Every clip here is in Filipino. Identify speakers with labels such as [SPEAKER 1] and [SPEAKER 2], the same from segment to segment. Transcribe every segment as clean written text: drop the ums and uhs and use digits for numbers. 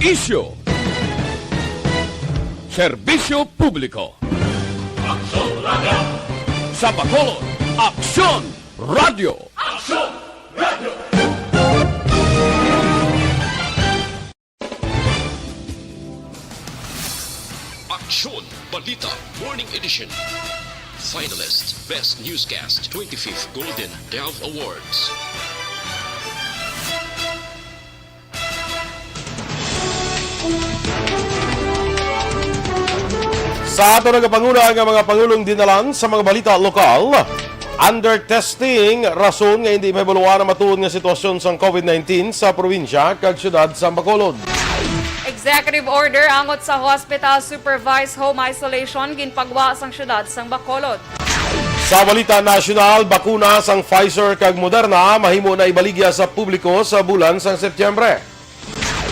[SPEAKER 1] Isyo. Serbisyo publiko.
[SPEAKER 2] Aksyon Radio!
[SPEAKER 1] Sa Bacolod, Aksyon Radio.
[SPEAKER 2] Aksyon Radio!
[SPEAKER 3] Aksyon Balita Morning Edition. Finalist Best Newscast 25th Golden Dove Awards.
[SPEAKER 4] Sa ato nagapanguna ang mga pangulong dinalan sa mga balita lokal, under testing, rason nga hindi may buluan na matuod nga sitwasyon sa COVID-19 sa probinsya kag syudad sa Bacolod.
[SPEAKER 5] Executive order angot sa hospital supervised home isolation ginpagwa sang syudad sang Bacolod.
[SPEAKER 4] Sa balita nasyonal, bakuna sang Pfizer kag Moderna mahimo na ibaligya sa publiko sa bulan sang Setyembre.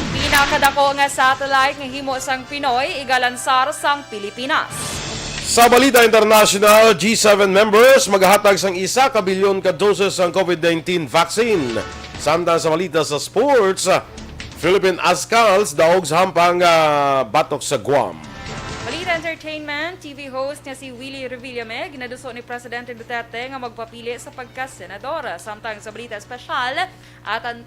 [SPEAKER 5] Pinakadako nga satellite nga himo sang Pinoy igalansar sang Pilipinas.
[SPEAKER 4] Sa balita international, G7 members maghahatag sang 1 kabilyon ka doses ng COVID-19 vaccine. Samtang sa balita sa sports, Philippine Ascals daog sa hampang batok sa Guam.
[SPEAKER 5] Balita entertainment, TV host nga si Willie Revillame ginaduso ni Presidente Duterte nga magpapili sa pagka-senadora. Samtang sa balita espesyal,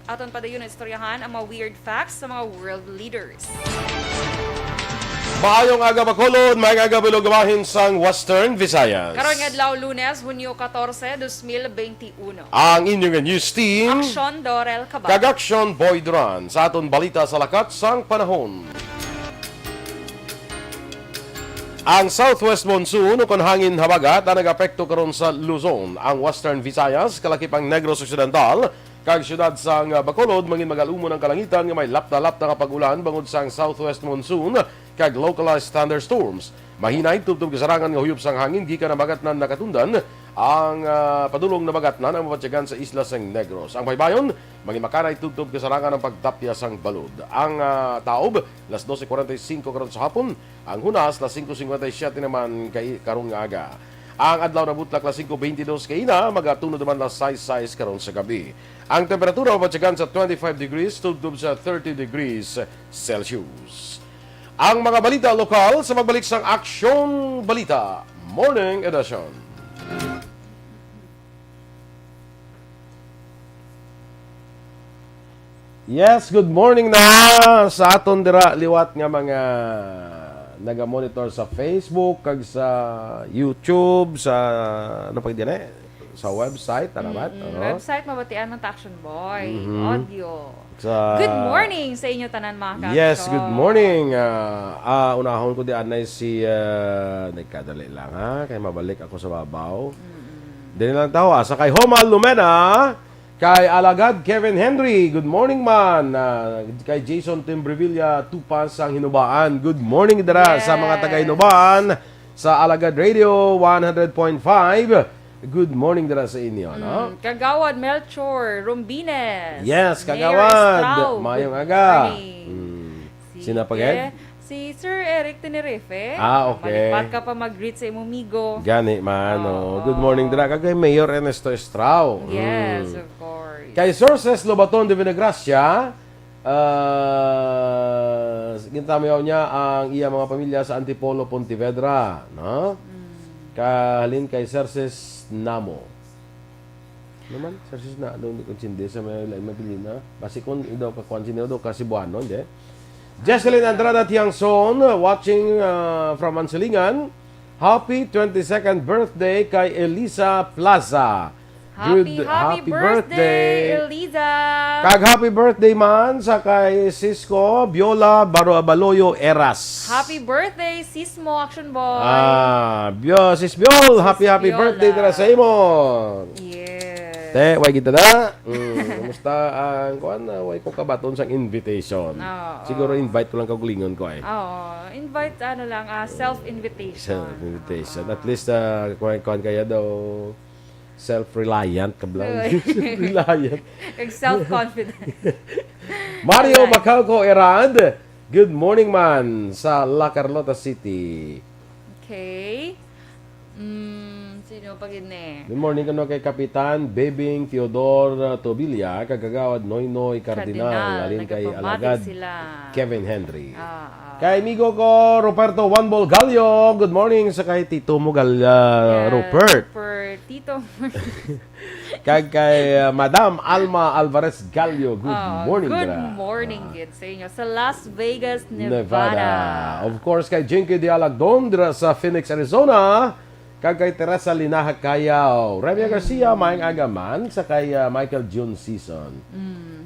[SPEAKER 5] aton pa dayon istoryahan ang mga weird facts sa mga world leaders.
[SPEAKER 4] Maayong aga Bacolod, may aga bilog-gawahin sang Western Visayas.
[SPEAKER 5] Karon nga adlaw Lunes, Hunyo 14, 2021.
[SPEAKER 4] Ang inyong news team,
[SPEAKER 5] Aksyon Dorel Cabatu.
[SPEAKER 4] kag Aksyon Boy Duran sa aton balita sa lakat sang panahon. Ang southwest monsoon o hangin habagat ang nag-apekto karon sa Luzon, ang Western Visayas, kalakipang Negros Occidental, kag syudad sang Bacolod mangin magalumon ang kalangitan nga may lapta-lapta nga pag-ulan bangod sang southwest monsoon kag localized thunderstorms. Mahinay tubtob kasarangan nga huyop sang hangin gikan na bagatnan nakatundan ang padulong na bagatnan ang mapatsyagan sa isla sang Negros. Ang baybayon mangin makaray tubtob kasarangan ang pagtapya sang balod. Ang taob las 12:45 karon sa hapon, ang hunas las 5:57 naman kay karong nga aga. Ang adlaw na butlak las 5:22 kay ina, magatuno naman las 6:06 karon sa gabi. Ang temperatura mapatsyagan sa 25 degrees tubtob sa 30 degrees Celsius. Ang mga balita lokal sa magbalik sang Aksyon Balita Morning Edition. Yes, good morning na sa aton dira liwat nga mga naga-monitor sa Facebook kag sa YouTube sa ano pa din sa website tanaman
[SPEAKER 5] Website mabatian ng Action Boy. Audio.
[SPEAKER 4] Sa
[SPEAKER 5] Good morning sa inyo tanan mga ka-aksyon.
[SPEAKER 4] Yes, good morning. Unahon ko di anay si nagkadali lang ha kay mabalik ako sa babaw. Dili lang tawo sa kay Homal Lumena, kay Alagad Kevin Henry. Good morning man. Kay Jason Timbrevilla Tupas ang Hinubaan. Good morning dara sa mga taga Hinubaan sa Alagad Radio 100.5. Good morning dara sa inyo, no?
[SPEAKER 5] Kagawad Melchor Rumbines.
[SPEAKER 4] Yes,
[SPEAKER 5] Mayor
[SPEAKER 4] kagawad.
[SPEAKER 5] Straub.
[SPEAKER 4] Mayong
[SPEAKER 5] Good
[SPEAKER 4] aga.
[SPEAKER 5] morning.
[SPEAKER 4] Sina paged?
[SPEAKER 5] Si Sir Eric Tenerife.
[SPEAKER 4] Okay.
[SPEAKER 5] Malipat ka pa mag-greet sa imong migo.
[SPEAKER 4] Gani man, Good morning dira kay Mayor Ernesto Estrao.
[SPEAKER 5] Yes, of course.
[SPEAKER 4] Kay Sources Lobaton de Vinagracia, gintamayaw niya ang iya mga pamilya sa Antipolo, Pontevedra, no? Kahalin kay Sources Namo. Naman, Sources na doon di konsindi sa may mabilina. Basi kon idaw ka konsindi daw kasi buano, hindi. Jesselyn Andrada Tiangson watching from Mansilingan. Happy 22nd birthday kay Elisa Plaza.
[SPEAKER 5] Happy birthday, Eliza!
[SPEAKER 4] Kag happy birthday man sa kay Cisco Biola Baloyo Eras.
[SPEAKER 5] Happy birthday, Sismo Action Boy!
[SPEAKER 4] Sis Biol, happy
[SPEAKER 5] Biola.
[SPEAKER 4] birthday dira sa imo.
[SPEAKER 5] Yes.
[SPEAKER 4] Te, way kita na. Kumusta ang kuan way ko kabaton sang invitation. Siguro invite ko lang kagulingon ko ay.
[SPEAKER 5] Invite self-invitation.
[SPEAKER 4] Self-invitation. At least kuan kaya daw self-reliant ka blang. Self-reliant.
[SPEAKER 5] Self-confident.
[SPEAKER 4] Mario Macalco Erad. Good morning man sa La Carlota City.
[SPEAKER 5] Okay. Sino nyo pag ni.
[SPEAKER 4] Good morning kano kay Kapitan Bebing Theodore Tobilla, kagagawad Noynoy Cardinal, alin kay alagad
[SPEAKER 5] sila.
[SPEAKER 4] Kevin Henry. Kay amigo ko Roberto Juanbol Gallo, good morning sa kay Tito mo Rupert.
[SPEAKER 5] Rupert, Tito.
[SPEAKER 4] Kay Madam Alma Alvarez Gallo, good morning.
[SPEAKER 5] Good morning, good sa inyo. Sa Las Vegas, Nevada.
[SPEAKER 4] Of course, kay Jinky de Alagdon, dira sa Phoenix, Arizona. Kay Teresa Linaha Kayaw. Remia Garcia, Maing Agaman, sa kay Michael June Season.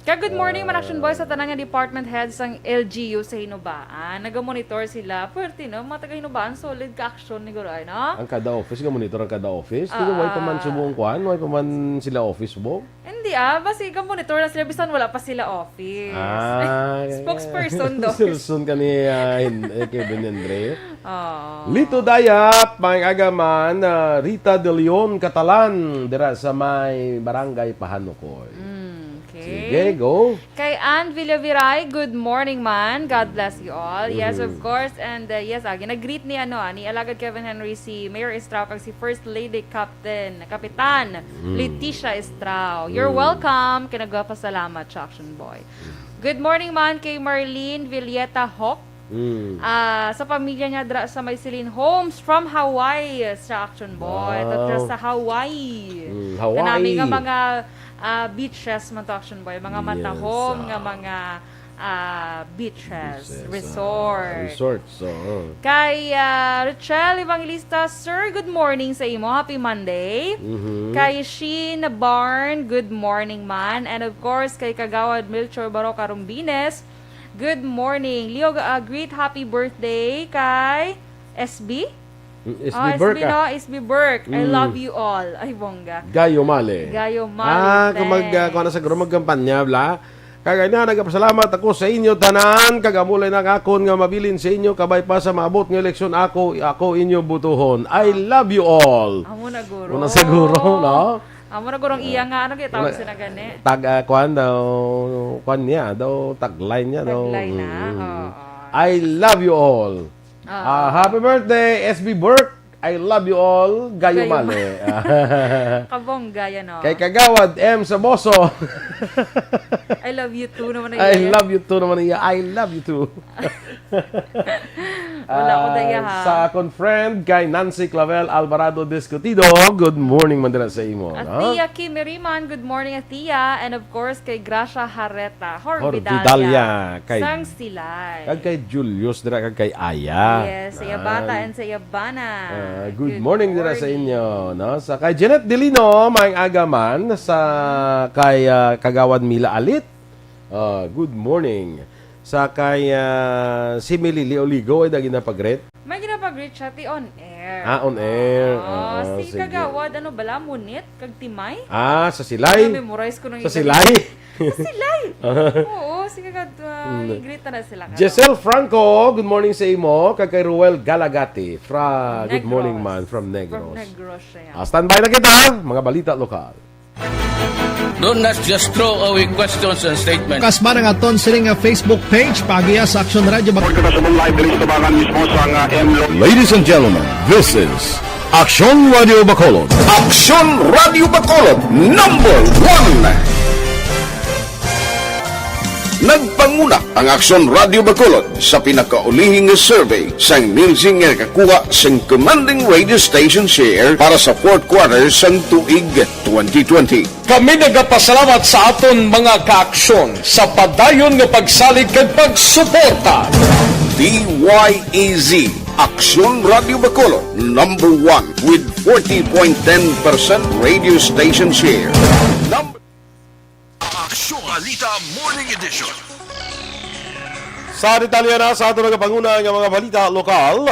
[SPEAKER 5] Good morning, Aksyon Boys, sa tanang nga department heads ng LGU sa Hinubaan. Nagamonitor sila. Pwerte, no? Mga taga-Hinubaan, solid ka-aksyon ni Guray, no?
[SPEAKER 4] Ang kada office, monitor ang kada office. Hindi way pa man subong kwan, way pa man sila office mo.
[SPEAKER 5] Hindi basi monitor na sila, bisan wala pa sila office. Spokesperson do.
[SPEAKER 4] Spokesperson ka ni Kevin Andre. Lito Dayap, Maing Agaman, Rita De Leon Catalan, dira sa may barangay Pahanukoy. Sige, go.
[SPEAKER 5] Kay Ann Villaviray, good morning man. God bless you all. Yes, of course. And yes, nag-greet ni ni Alagad Kevin Henry si Mayor Estrao kag si First Lady Kapitan Leticia Estrao. You're welcome. Kinagpasalamat sa Action Boy. Good morning man kay Marlene Villeta Hawk. Sa pamilya niya dra sa Maysilin Homes from Hawaii sa Action Boy. Wow. Sa Hawaii.
[SPEAKER 4] Hawaii.
[SPEAKER 5] Kanami nga mga beaches man to Action Boy, mga matahom nga mga beaches, resorts. Kay Richelle Evangelista, Sir, good morning sa imo. Happy Monday. Kay Sheen Barn, good morning man. And of course, kay Kagawad Melchor Baroca Rumbines, good morning. Leo, great happy birthday kay SB.
[SPEAKER 4] SB Burke.
[SPEAKER 5] SB Burke. I love you all. Ay, bongga.
[SPEAKER 4] Gayo Male. Kung sa guro magkampanya, bla. Kagay na, nagpasalamat ako sa inyo, tanan. Kagamulay na akon nga mabilin sa inyo, kabay pa sa maabot ng eleksyon, ako inyo butuhon. I love you all.
[SPEAKER 5] Amo na guro.
[SPEAKER 4] Muna sa guro, no?
[SPEAKER 5] Amo na gurong iya nga, kaya tawag sila gani?
[SPEAKER 4] Tagline niya daw.
[SPEAKER 5] Tagline na,
[SPEAKER 4] I love you all. Happy birthday, SB Burke. I love you all. Gayo Male.
[SPEAKER 5] Kabongga yan,
[SPEAKER 4] Kay Kagawad M. Saboso.
[SPEAKER 5] I love you too naman
[SPEAKER 4] I love you too naman iya. I love you too.
[SPEAKER 5] Wala ko daya ha.
[SPEAKER 4] Sa akong friend kay Nancy Clavel Alvarado Discutido, good morning man dira sa imo.
[SPEAKER 5] At Tia Kim Meriman, good morning at Tia. And of course kay Gracia Harreta, Horvidalia.
[SPEAKER 4] Kay
[SPEAKER 5] Sang Silay.
[SPEAKER 4] Kag kay Julius dira kag kay Aya.
[SPEAKER 5] Yes, sa Bata and sa Yabana.
[SPEAKER 4] Good morning dira sa inyo, no? Sa kay Janet Delino, maayong agaman sa kay Kagawad Mila Alit. Good morning. Sa kay si Milili Oligo ay dagi na pag-rate.
[SPEAKER 5] May ginapag-rate siya on air.
[SPEAKER 4] On air.
[SPEAKER 5] Si Kagawad, bala, munit, kag timay.
[SPEAKER 4] Sa Silay.
[SPEAKER 5] Na-memorize ko nung
[SPEAKER 4] sa Silay.
[SPEAKER 5] Sa Silay. Oo, si Kagawad, i-greet na sila.
[SPEAKER 4] Giselle Franco, good morning sa imo. Kag kay Ruel Galagati, good morning man, from Negros.
[SPEAKER 5] From Negros siya.
[SPEAKER 4] Standby na kita, mga balita lokal.
[SPEAKER 1] Do not just throw away questions and statements.
[SPEAKER 6] Kasma ng aton siling Facebook page pagiya sa Aksyon Radio.
[SPEAKER 1] Ladies and gentlemen, this is Aksyon Radio Bacolod.
[SPEAKER 2] Aksyon Radio Bacolod, number 1. Nagpanguna ang Aksyon Radio Bacolod sa pinakaulihing survey sa music nga kakuha sa commanding radio station share para sa fourth quarter sa tuig 2020.
[SPEAKER 7] Kami nagapasalamat sa aton mga kaaksyon sa padayon nga pagsalig kag pagsuporta.
[SPEAKER 2] DYEZ Aksyon Radio Bacolod, number 1 with 40.10% radio station share.
[SPEAKER 3] Aksyon Balita Morning Edition.
[SPEAKER 4] Sa detalye na sa ato nagapanguna ng mga balita lokal,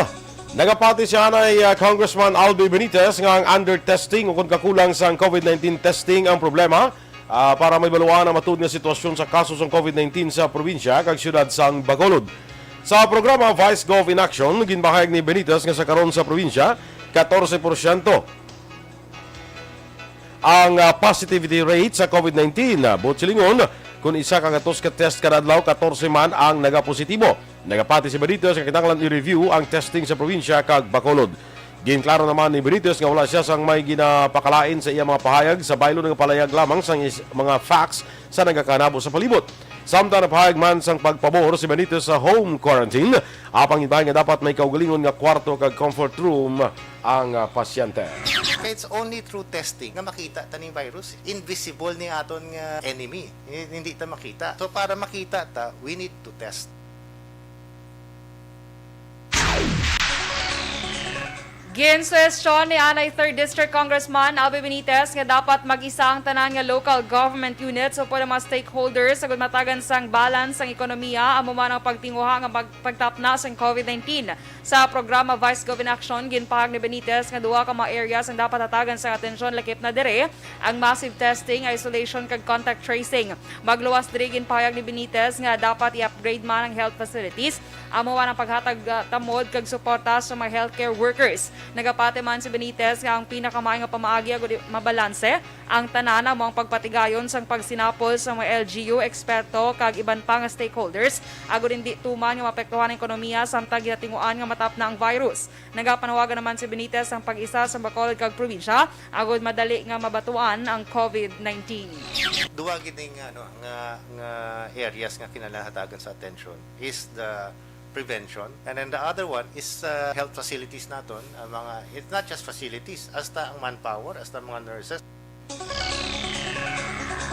[SPEAKER 4] nagapati siya na Congressman Albi Benitez nga ang under-testing o kung kakulang sa COVID-19 testing ang problema para may baluan ang matud nga sitwasyon sa kaso ng COVID-19 sa probinsya kag siyudad sang Bacolod. Sa programa Vice Gov in Action, ginbahayag ni Benitez nga sa karon sa probinsya, 14% ang positivity rate sa COVID-19. Buot silingon, kung isa ka gatos ka test kada adlaw, 14 man ang nagapositibo. Nagapati si Balita sa kinahanglan i-review ang testing sa probinsya kag Bacolod. Ginklaro naman ni Benitez nga wala siya sang may ginapakalain sa iya mga pahayag sa baylo nga palayag lamang sang mga facts sa nagakanabo sa palibot. Samtang napahayag man sang pagpabor si Benitez sa home quarantine, apang ibahin nga dapat may kaugalingon nga kwarto kag comfort room ang pasyente.
[SPEAKER 8] It's only through testing nga makita taning virus. Invisible ni aton nga enemy. Hindi ta makita. So para makita ta, we need to test.
[SPEAKER 5] Ginsuwestyon ni Anay 3rd District Congressman Albi Benitez nga dapat mag-isa ang tanan nga local government units o mga stakeholders sa matagan sang balance ang ekonomiya amo man ang pagtinguha nga pagtapna sang COVID-19. Sa programa Vice Government Aksyon, ginpahag ni Benitez nga duha ka mga areas ang dapat hatagan sang atensyon lakip na dire ang massive testing, isolation kag contact tracing. Magluwas diri ginpahag ni Benitez nga dapat i-upgrade man ang health facilities amo man ang paghatag tamod kag suporta sa mga healthcare workers. Nagapate man si Benitez nga ang pinakamaay nga pamaagi agud mabalanse ang tanana mo ang pagpatigayon sang pagsinapol sa mga LGU, eksperto kag iban pa nga stakeholders agud hindi tuman nga mapektuhan ang ekonomiya samtang ginatinguan nga matap na ang virus. Nagapanawagan naman si Benitez ang pag-isa sa Bacolod kag probinsya agud madali nga mabatuan ang COVID-19.
[SPEAKER 8] Duwa gining nga areas nga kinahatagan sa attention is the prevention, and then the other one is health facilities naton, it's not just facilities, hasta ang manpower, hasta mga nurses.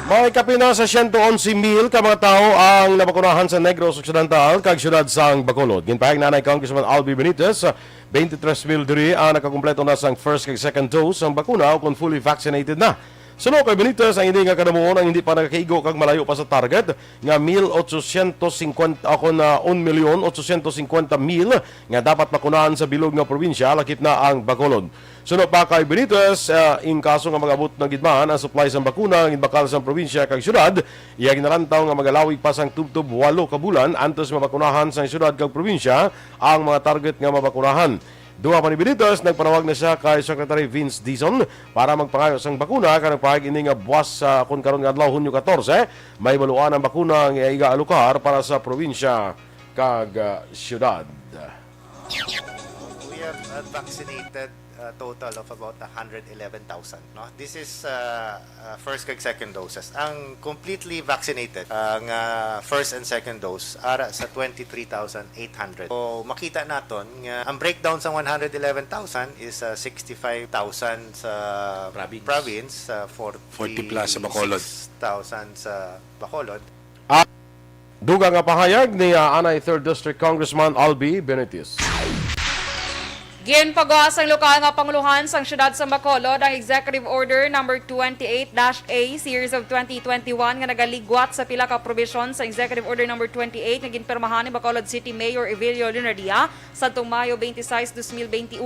[SPEAKER 4] May kapina sa 111,000 ka mga tao ang nabakunahan sa Negros Occidental kag syudad sang Bacolod. Ginpahayag nanay Congressman Albi Benitez, 23,000 diri ang nakakumpleto na sang first kag second dose ang bakuna kung fully vaccinated na. Suno kay Benitez ang hindi nga kadamuon ang hindi pa nakakaigo kag malayo pa sa target nga 1,850 ako na 1,850,000 nga dapat makunahan sa bilog nga probinsya lakip na ang Bacolod. Suno pa kay Benitez in kaso nga magabot ng gidmaan ang supply sa bakuna ang bakal sa probinsya kag syudad, iya ginarantaw nga magalawig pa sang tubtob 8 ka bulan antes mabakunahan sa syudad kag probinsya ang mga target nga mabakunahan. Duha pa ni Benitez, nagpanawag na siya kay Secretary Vince Dizon para magpangayo sang bakuna kanang pahag ini nga buwas sa kun karon nga adlaw Hunyo 14, may baluan ang bakuna nga iga alukar para sa probinsya kag syudad.
[SPEAKER 8] We have vaccinated a total of about 111,000. No? This is first kag second doses. Ang completely vaccinated, ang first and second dose, ara sa 23,800. So makita naton nga ang breakdown sa 111,000 is 65,000 sa province,
[SPEAKER 9] 40 plus sa Bacolod.
[SPEAKER 8] 6,000 sa Bacolod.
[SPEAKER 4] Duga nga pahayag ni Anay 3rd District Congressman Albi Benitez.
[SPEAKER 5] Ginpagawas ang lokal nga panguluhan sang syudad sa Bacolod ang Executive Order number 28-A Series of 2021 nga nagaligwat sa pila ka probisyon sa Executive Order number 28 nga ginpirmahan ni Bacolod City Mayor Evelio Lunardia sa Mayo 26, 2021.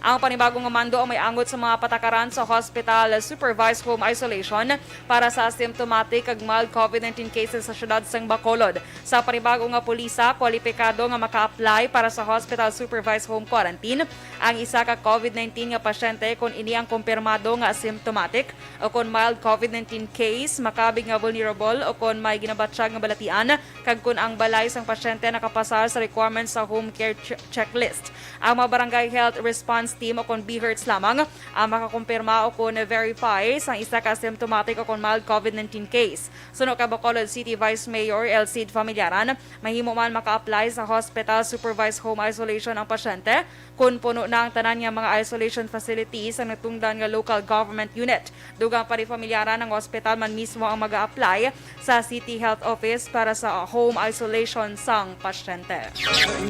[SPEAKER 5] Ang panibagong mando ang may angot sa mga patakaran sa hospital supervised home isolation para sa asymptomatic ag mild COVID-19 cases sa syudad sang Bacolod. Sa panibagong nga pulisa, kwalipikado nga maka-apply para sa hospital supervised home quarantine ang isa ka COVID-19 nga pasyente kung ini ang kumpirmado nga asymptomatic o kung mild COVID-19 case, makabig nga vulnerable o kung may ginabatsyag nga balatian kag kung ang balay sang pasyente nakapasar sa requirements sa home care checklist. Ang mga barangay health response team o kung BHERTS lamang ang makakumpirma o kung verify sang isa ka asymptomatic o kung mild COVID-19 case. Suno ka Bacolod City Vice Mayor Elcid Familiaran, mahimo man maka-apply sa hospital supervised home isolation ang pasyente kung puno na ang tanan nga mga isolation facilities ang natungdan nga local government unit. Dugang pa rin pamilyaran ng hospital man mismo ang mag-a-apply sa City Health Office para sa home isolation sang pasyente.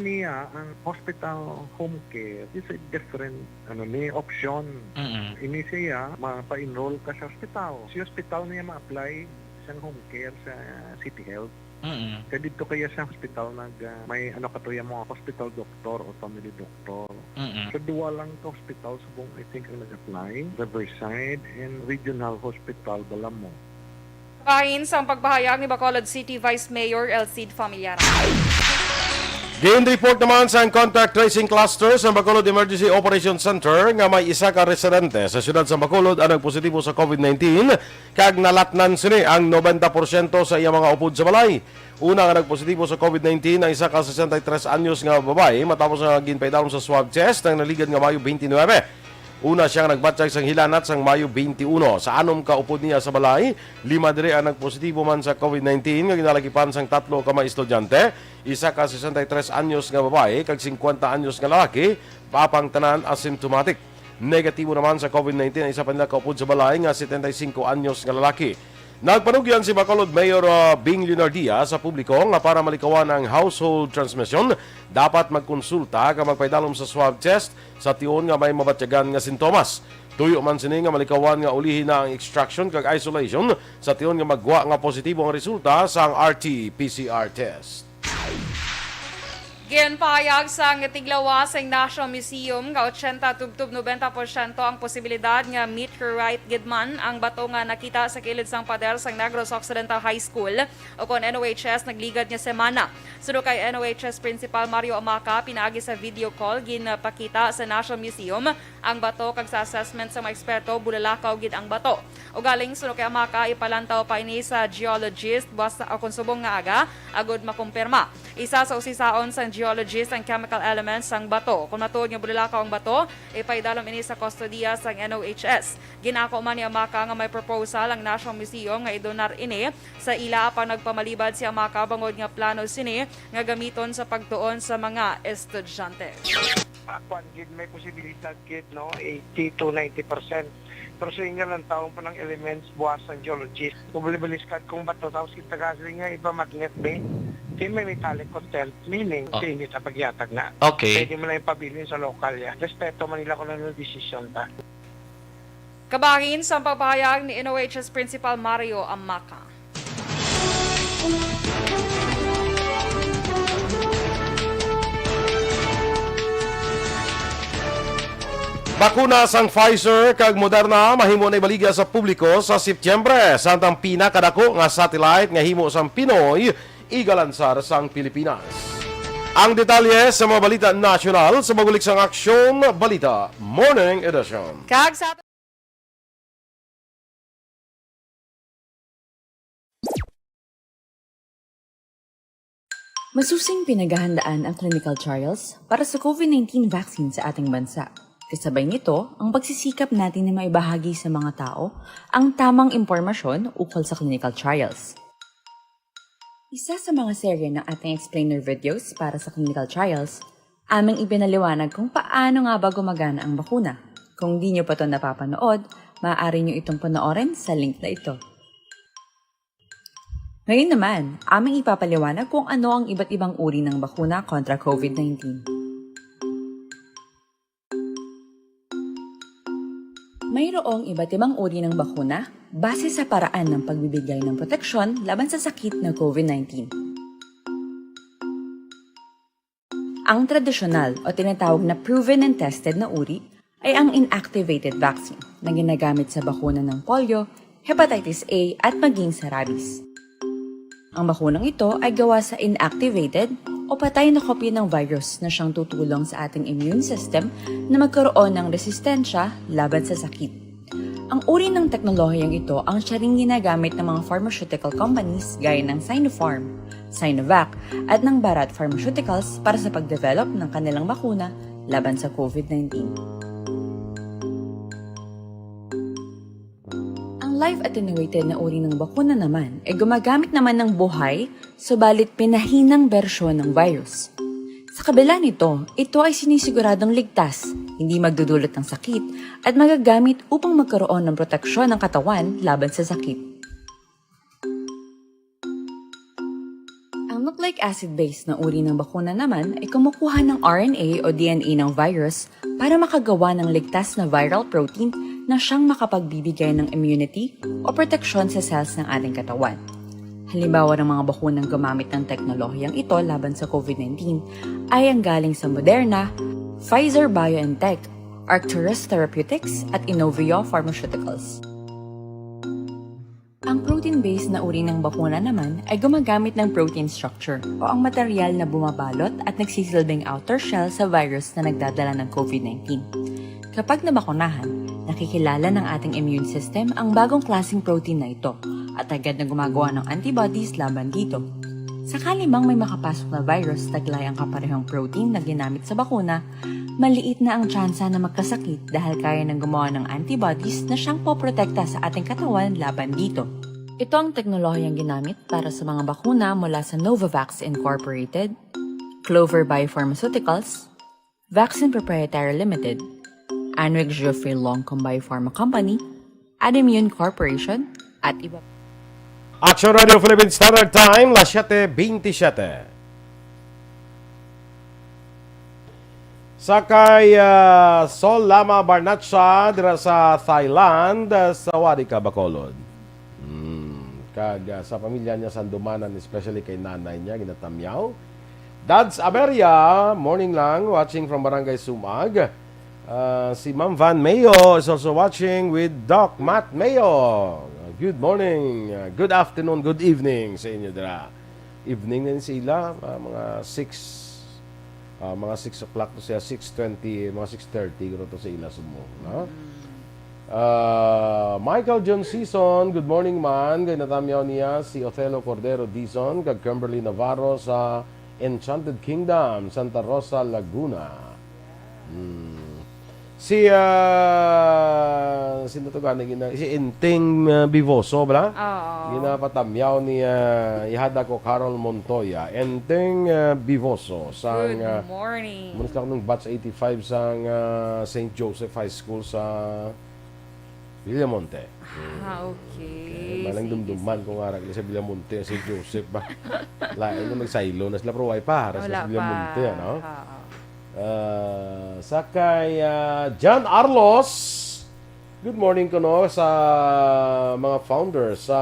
[SPEAKER 10] Niya ang hospital home care is a different option. Ini siya mapa-enroll ka sa hospital. Si hospital niya ma-apply sa home care sa City Health. Kaya dito kaya sa hospital may katuya mga hospital doctor o family doctor. So duwa lang ka hospital subong I think ang nag-apply, Riverside and Regional Hospital Balamo.
[SPEAKER 5] Kain sa pagbahayag ni Bacolod City Vice Mayor Elcid Familiaran.
[SPEAKER 4] Gain report naman sa contact tracing cluster sa Bacolod Emergency Operation Center nga may isa ka residente sa siyudad sa Bacolod ang nagpositibo sa COVID-19 kag nalatnan sini ang 90% sa iya mga upod sa balay. Una nga nagpositibo sa COVID-19 ang isa ka 63 anyos nga babae matapos nga ginpaydalom sa swab test ang naligad nga Mayo 29. Una siyang nagbatsyag sang hilanat sang Mayo 21. Sa anom ka upod niya sa balay, 5 dire ang nagpositibo man sa COVID-19 nga ginalagipan sang 3 ka mga estudyante, isa ka 63 anyos nga babae kag 50 anyos nga lalaki, papang tanan asymptomatic. Negatibo naman sa COVID-19 ang isa pa nila ka upod sa balay nga 75 anyos nga lalaki. Nagpanugyan si Bacolod Mayor Bing Leonardia sa publiko nga para malikawan ang household transmission, dapat magkonsulta ka magpaydalom sa swab test sa tion nga may mabatyagan nga sintomas. Tuyo man sini nga malikawan nga ulihin na ang extraction kag isolation sa tion nga magwa nga positibo ang resulta sa ang RT-PCR test.
[SPEAKER 5] Ginpahayag sa tiglawas ang National Museum nga 80-90% ang posibilidad nga meteorite gidman ang bato nga nakita sa kilid sang pader sang Negros Occidental High School o kon NOHS nagligad nga semana. Suno kay NOHS Principal Mario Amaca pinaagi sa video call ginpakita sa National Museum ang bato kag sa assessment sa mga eksperto bulalakaw gid ang bato. O galing suno kay Amaca ipalantaw pa ini sa geologist basta o konsubong nga aga agud makumpirma. Isa sa usisaon sa geologist ang chemical elements sang bato. Kung matuod nga bulilakaw ang bato, ipaidalom ini sa kustodiya sang NOHS. Ginako man ni Amaca nga may proposal ang National Museum nga idonar ini sa ila pa nagpamalibad si Amaca bangod nga plano sini nga gamiton sa pagtuon sa mga estudyante.
[SPEAKER 10] Akuan gid may posibilidad gid no 80 to 90%. Pero sa inyo lang taong pa ng elements buwas ang geologist. Kung balibaliskat kung bato tapos kita kasi nga iba magnet ba? Di may metallic content, meaning hindi sa pagyatag na.
[SPEAKER 11] Okay.
[SPEAKER 10] Pwede mo na ipabilin sa local ya. Respeto Manila kung ano decision ta.
[SPEAKER 5] Kabahin sa pagpahayag ni NOHS Principal Mario Amaca.
[SPEAKER 4] Bakuna sang Pfizer kag Moderna mahimo na ibaligya sa publiko sa Setyembre samtang pinakadako nga satellite nga himo sang Pinoy igalansar sang Pilipinas. Ang detalye sa mga balita nasyonal sa magulik sang Aksyon Balita Morning Edition.
[SPEAKER 5] Kag sa
[SPEAKER 12] Masusing pinaghahandaan ang clinical trials para sa COVID-19 vaccine sa ating bansa. Kasabay nito, ang pagsisikap natin na maibahagi sa mga tao ang tamang impormasyon ukol sa clinical trials. Isa sa mga serye ng ating explainer videos para sa clinical trials, aming ipinaliwanag kung paano nga ba gumagana ang bakuna. Kung di nyo pa ito napapanood, maaari nyo itong panoorin sa link na ito. Ngayon naman, aming ipapaliwanag kung ano ang iba't ibang uri ng bakuna kontra COVID-19. Mayroong iba't ibang uri ng bakuna base sa paraan ng pagbibigay ng proteksyon laban sa sakit na COVID-19. Ang tradisyonal o tinatawag na proven and tested na uri ay ang inactivated vaccine na ginagamit sa bakuna ng polio, hepatitis A at maging sa rabies. Ang bakunang ito ay gawa sa inactivated o patay na kopya ng virus na siyang tutulong sa ating immune system na magkaroon ng resistensya laban sa sakit. Ang uri ng teknolohiyang ito ang siya ring ginagamit ng mga pharmaceutical companies gaya ng Sinopharm, Sinovac at ng Bharat Pharmaceuticals para sa pagdevelop ng kanilang bakuna laban sa COVID-19. Live-attenuated na uri ng bakuna naman ay gumagamit naman ng buhay, subalit pinahinang bersyon ng virus. Sa kabila nito, ito ay sinisiguradong ligtas, hindi magdudulot ng sakit, at magagamit upang magkaroon ng proteksyon ng katawan laban sa sakit. Ang nucleic acid-based na uri ng bakuna naman ay kumukuha ng RNA o DNA ng virus para makagawa ng ligtas na viral protein na siyang makapagbibigay ng immunity o proteksyon sa cells ng ating katawan. Halimbawa ng mga bakunang gumamit ng teknolohiyang ito laban sa COVID-19 ay ang galing sa Moderna, Pfizer-BioNTech, Arcturus Therapeutics at Inovio Pharmaceuticals. Ang protein-based na uri ng bakuna naman ay gumagamit ng protein structure o ang material na bumabalot at nagsisilbing outer shell sa virus na nagdadala ng COVID-19. Kapag nabakunahan, nakikilala ng ating immune system ang bagong klaseng protein na ito at agad na gumagawa ng antibodies laban dito. Sakali mang may makapasok na virus taglay ang kaparehong protein na ginamit sa bakuna, maliit na ang tsansa na magkasakit dahil kaya nang gumawa ng antibodies na siyang poprotekta sa ating katawan laban dito. Ito ang teknolohiyang ginamit para sa mga bakuna mula sa Novavax Incorporated, Clover Biopharmaceuticals, Vaccine Proprietary Limited, Anwick Geoffrey Longcom Biopharma Company, Adimmune Corporation, at iba.
[SPEAKER 4] Aksyon Radio Philippine Standard Time, las 7:27. Sakay Sol Lama Barnatsa dira sa Thailand, sa Wadika, Bacolod. Sa pamilya niya sandumanan, especially kay nanay niya, ginatamyaw. Dads Aberia, morning lang, watching from Barangay Sumag. Si Ma'am Van Mayo is also watching with Doc Matt Mayo. Good morning, good afternoon, good evening sa inyo dira. Evening din sila, mga 6 o'clock to siya, 6:20, mga 6:30 guro to sa ila sumo, no? Michael John Season, good morning man. Kay natamyaw niya si Othello Cordero Dizon kag Kimberly Navarro sa Enchanted Kingdom, Santa Rosa, Laguna. Sino to gani si Inting Bivoso bala? Ginapatamyaw ni ihada ko Carol Montoya. Inting Bivoso sa
[SPEAKER 5] Good morning.
[SPEAKER 4] Muna lang ng batch 85 sa St. Joseph High School sa Villamonte.
[SPEAKER 5] Okay.
[SPEAKER 4] Malang dumduman ko nga ragli sa Villamonte, St. Joseph ba? Lain na magsaylo na sila pero way pa haras sa Villamonte, ano? Sakay John Arlos, good morning ko no sa mga founders sa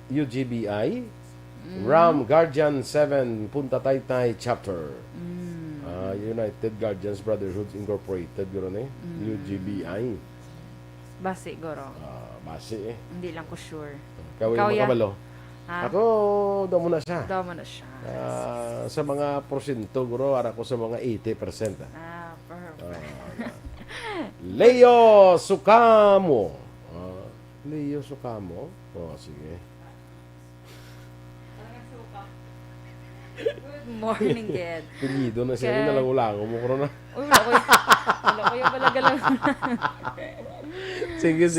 [SPEAKER 4] UGBI Ram Guardian 7 Punta Taytay chapter, United Guardians Brotherhood Incorporated guro ni UGBI
[SPEAKER 5] Basi guro.
[SPEAKER 4] Basi
[SPEAKER 5] Hindi lang ko sure.
[SPEAKER 4] Ikaw yung makabalo. Ako, daw mo na siya.
[SPEAKER 5] Daw mo na siya.
[SPEAKER 4] Sa mga porsyento, guro, ara ko sa mga 80%.
[SPEAKER 5] Perfect.
[SPEAKER 4] Leo Sukamo. Leo Sukamo? Sige.
[SPEAKER 5] Good morning, Ked.
[SPEAKER 4] Pilido na siya. Yung nalang-ulango mo ko na.
[SPEAKER 5] Uy, ako yung balagalang.
[SPEAKER 4] Sige.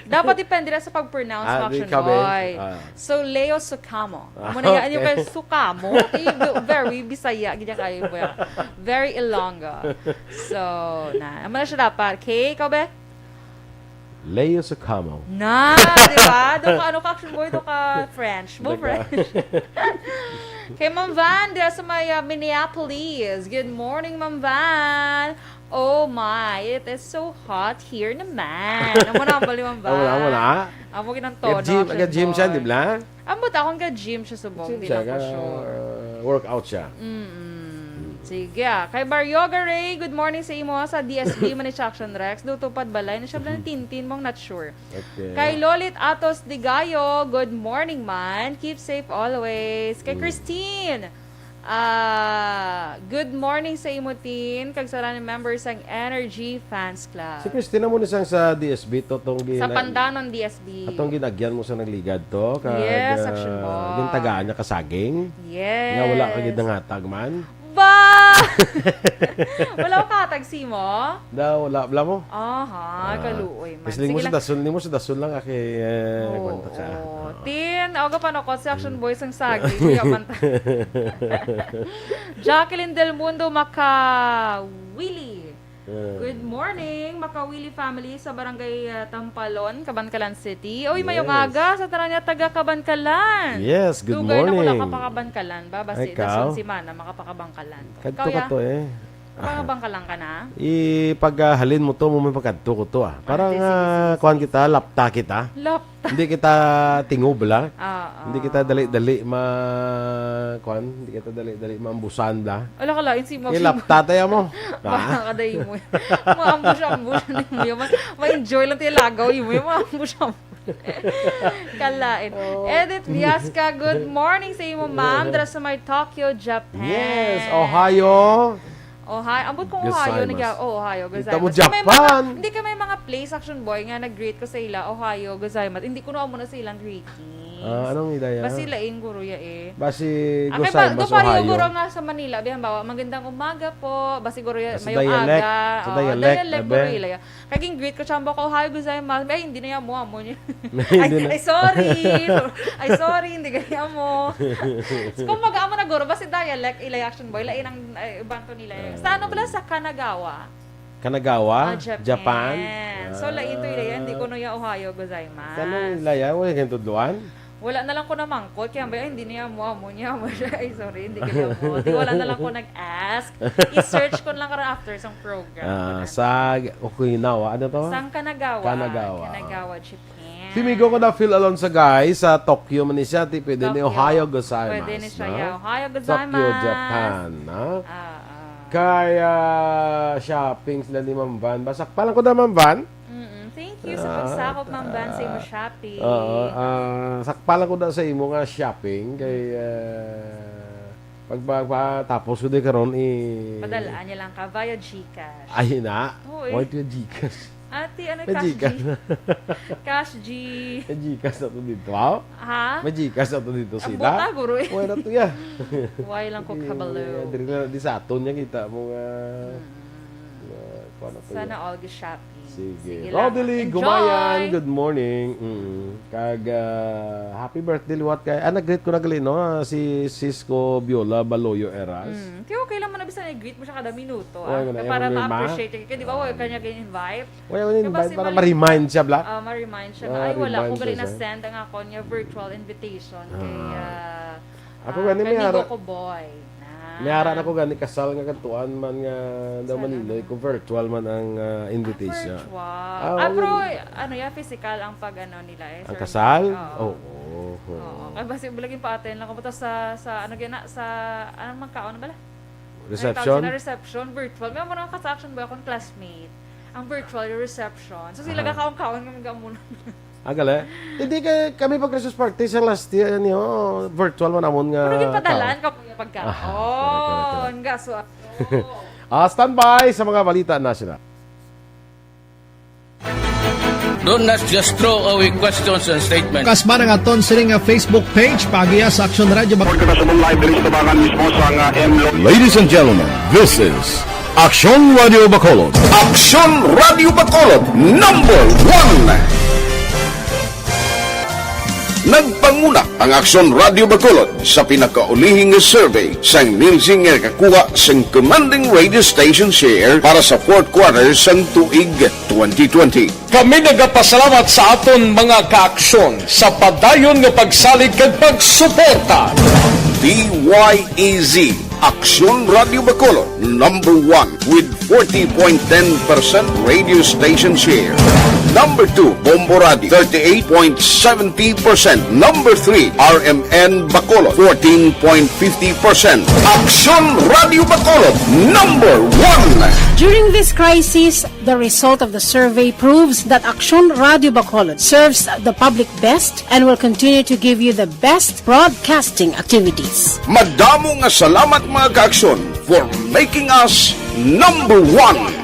[SPEAKER 5] Dapat depende na sa pag-pronounce ng action boy. So, Leo Sukamo. Muna yung kay Sukamo. Very Bisaya. Ganyan kayo po yan. Very Ilonggo. So, naman na siya dapat. Okay, ikaw be?
[SPEAKER 4] Leo Sukamo.
[SPEAKER 5] Di ba? Doon ka, action boy, doon ka French. Mo French. Kay Ma'am Van, dira sa may Minneapolis. Good morning, Ma'am Van. Oh my, it is so hot here naman. Amo na ang bali, Ma'am Van.
[SPEAKER 4] Amo na?
[SPEAKER 5] Amo ginantono.
[SPEAKER 4] Nag-gym siya, di ba?
[SPEAKER 5] Amo ta akong ka-gym siya subong. Di lang ko sure.
[SPEAKER 4] Workout siya.
[SPEAKER 5] Sige. Kay Baryoga Ray, good morning sa imo sa DSB Manichaction Rex. Dutupad balay na siya na tintin mong not sure.
[SPEAKER 4] Okay.
[SPEAKER 5] Kay Lolit Atos Digayo, good morning man. Keep safe always. Kay Christine, good morning sa imo tin. Kag sa ni members ang Energy Fans Club.
[SPEAKER 4] Si Christina mo nisang sa DSB to tong
[SPEAKER 5] sa Pandanon DSB.
[SPEAKER 4] Atong ginagyan mo sa nagligad to kag
[SPEAKER 5] yes, action boy.
[SPEAKER 4] Yung tagaan niya kasaging.
[SPEAKER 5] Yes.
[SPEAKER 4] Nga wala ka gid nangatag man.
[SPEAKER 5] Ba! Wala ka tagsi mo?
[SPEAKER 4] Wala mo.
[SPEAKER 5] Kaluoy man.
[SPEAKER 4] Sige lang. Mo sa dasun lang aki kwento ka.
[SPEAKER 5] Tin, aga pa no Action Boys ang sagi. Jacqueline Del Mundo Willie. Good morning, Makawili family sa Barangay Tampalon, Kabankalan City. Oy, mayong aga sa tanan niya taga Kabankalan.
[SPEAKER 4] Yes, good
[SPEAKER 5] Dugay
[SPEAKER 4] morning.
[SPEAKER 5] Dugay na ko nakapakabankalan ba? Basi, dasun si Mana, makapakabangkalan.
[SPEAKER 4] Kadto ka to eh.
[SPEAKER 5] Makapabangkalan ka na?
[SPEAKER 4] Paghalin mo to, mo may pagkadto ko to ah. Parang kuhan kita, lapta kita. Hindi kita tingubla. Hindi kita dali-dali hindi kita dali-dali maambusan bla.
[SPEAKER 5] Ala ka lain si mo.
[SPEAKER 4] Lapta tayo mo.
[SPEAKER 5] Baka kaday mo. Maambush-ambush mo. Ma-enjoy lang tayo lagaw mo. Maambush-ambush. Kalain. Edith Viasca, good morning sa imo, ma'am. Dara sa may Tokyo, Japan.
[SPEAKER 4] Yes, Ohio.
[SPEAKER 5] Ohio. Ambot kong Ohio. Ohio.
[SPEAKER 4] Kita mo
[SPEAKER 5] Gozaimasu.
[SPEAKER 4] Japan.
[SPEAKER 5] Hindi ka may mga place action boy nga nag-greet ko sa ila. Ohio. Gozaimasu. Hindi ko na muna sa ilang greetings.
[SPEAKER 4] Anong idaya?
[SPEAKER 5] Basilain guro ya eh.
[SPEAKER 4] Basi
[SPEAKER 5] Okay,
[SPEAKER 4] Gozaimasu,
[SPEAKER 5] Ohio.
[SPEAKER 4] Ohio.
[SPEAKER 5] Guro nga sa Manila. Bihambawa, magandang umaga po. Basi guro ya,
[SPEAKER 4] Sa
[SPEAKER 5] mayong
[SPEAKER 4] dialect.
[SPEAKER 5] aga.
[SPEAKER 4] Sa dialect,
[SPEAKER 5] guro
[SPEAKER 4] abe.
[SPEAKER 5] ila ya. Kaging greet ko chamba ko, Ohio. Gozaimasu. Ay, hindi na yan mo. Amo niya.
[SPEAKER 4] Hindi na.
[SPEAKER 5] Ay, sorry. Ay, sorry. Hindi ganyan mo. So, kung mag-amo na guro, basi dialect, ila action boy. Lain ang ibang to nila. Sa ano pala? Sa Kanagawa.
[SPEAKER 4] Kanagawa,
[SPEAKER 5] Japan. So, lain to ila yan. Hindi ko no ya Ohio. Gozaimasu.
[SPEAKER 4] Kanong ilaya? Wala kang tudluan?
[SPEAKER 5] Wala na lang ko na mangkot. Kaya ba, hindi niya mo niya mo siya. Ay, sorry, hindi kaya mo. Di wala na lang ko nag-ask. I-search ko lang karon after sa program.
[SPEAKER 4] Sa Okinawa. Ano to?
[SPEAKER 5] Sang Kanagawa. Kanagawa, Japan.
[SPEAKER 4] Timigo ko na feel along sa guys sa Tokyo man siya. Pwede ni Ohio gozaimasu.
[SPEAKER 5] Pwede ni siya.
[SPEAKER 4] no?
[SPEAKER 5] Yeah. Ohio gozaimasu.
[SPEAKER 4] Tokyo, Japan. No? Kaya shopping sila ni Ma'am Van. Basak pa lang ko na Ma'am Van.
[SPEAKER 5] Thank you sa pagsakop, Ma'am Van, sa imo shopping.
[SPEAKER 4] Sakpalan ko na sa imo nga shopping kay tapos ko di karon
[SPEAKER 5] Padalaan niya lang ka via GCash.
[SPEAKER 4] Ay na.
[SPEAKER 5] Uy.
[SPEAKER 4] Why to Gcash?
[SPEAKER 5] Ate, ano
[SPEAKER 4] May
[SPEAKER 5] Cash G?
[SPEAKER 4] Gcash.
[SPEAKER 5] Cash G.
[SPEAKER 4] May Gcash na to dito. Ha?
[SPEAKER 5] Ha?
[SPEAKER 4] May Gcash na to dito
[SPEAKER 5] Ang
[SPEAKER 4] sila.
[SPEAKER 5] buta, guro eh.
[SPEAKER 4] Why na to ya?
[SPEAKER 5] Why lang ko kabalo.
[SPEAKER 4] Diri na di sa aton niya kita mo nga.
[SPEAKER 5] Sana all good shopping.
[SPEAKER 4] Sige.
[SPEAKER 5] lang.
[SPEAKER 4] Rodely
[SPEAKER 5] Enjoy!
[SPEAKER 4] Gumayan, good morning. Happy birthday liwat kay. Nag-greet ko na gali no si Cisco Biola Baloyo Eras.
[SPEAKER 5] Kaya okay lang mo na bisa i-greet mo siya kada minuto.
[SPEAKER 4] yung
[SPEAKER 5] Para
[SPEAKER 4] lima.
[SPEAKER 5] ma-appreciate ka. Di ba, huwag kanya invite
[SPEAKER 4] Wala ko invite para ma-remind siya bla.
[SPEAKER 5] ma-remind siya na, ay wala
[SPEAKER 4] remind
[SPEAKER 5] ko gali
[SPEAKER 4] siya
[SPEAKER 5] na
[SPEAKER 4] siya.
[SPEAKER 5] send ang ako niya virtual invitation
[SPEAKER 4] Ako gani may
[SPEAKER 5] kanigo
[SPEAKER 4] ara.
[SPEAKER 5] ko boy.
[SPEAKER 4] May ara na ko gani kasal nga kantuan man nga daw maninoy ko virtual man ang invitation.
[SPEAKER 5] Virtual. Pero ano ya physical ang pag ano nila eh.
[SPEAKER 4] Ang kasal?
[SPEAKER 5] Oo.
[SPEAKER 4] Oo.
[SPEAKER 5] Kaya basi bulagin pa atin lang kamuta sa ano gina sa anong magkaon bala?
[SPEAKER 4] Reception?
[SPEAKER 5] Na reception virtual. May mo nang ka-action boy akong classmate. Ang virtual reception. So sila kakaon-kaon ng mga muna.
[SPEAKER 4] Agale. Hindi kami pag Christmas party sa last year niyo virtual man amon nga.
[SPEAKER 5] Pero gipadalan ka pagkaon. Nga so.
[SPEAKER 4] Standby sa mga balita national.
[SPEAKER 11] Do not just throw away questions and statements.
[SPEAKER 6] Kasma ng aton sining nga Facebook page pagiya sa Aksyon Radio
[SPEAKER 1] Ladies and gentlemen, this is Aksyon Radio Bacolod.
[SPEAKER 2] Aksyon Radio Bacolod number 1. Nagpanguna ang Aksyon Radio Bacolod sa pinakaulihing survey sang Nilsing nga kakuha sang commanding radio station share para sa fourth quarter sang tuig 2020.
[SPEAKER 7] Kami nagapasalamat sa aton mga kaaksyon sa padayon nga pagsalig kag pagsuporta.
[SPEAKER 2] DYEZ Aksyon Radio Bacolod number 1 with 40.10% radio station share. Number 2, Bombo Radio 38.70%. Number 3, RMN Bacolod 14.50%. Aksyon Radio Bacolod number 1.
[SPEAKER 13] During this crisis, the result of the survey proves that Aksyon Radio Bacolod serves the public best and will continue to give you the best broadcasting activities.
[SPEAKER 2] Madamo nga salamat mga ka-aksyon for making us number 1.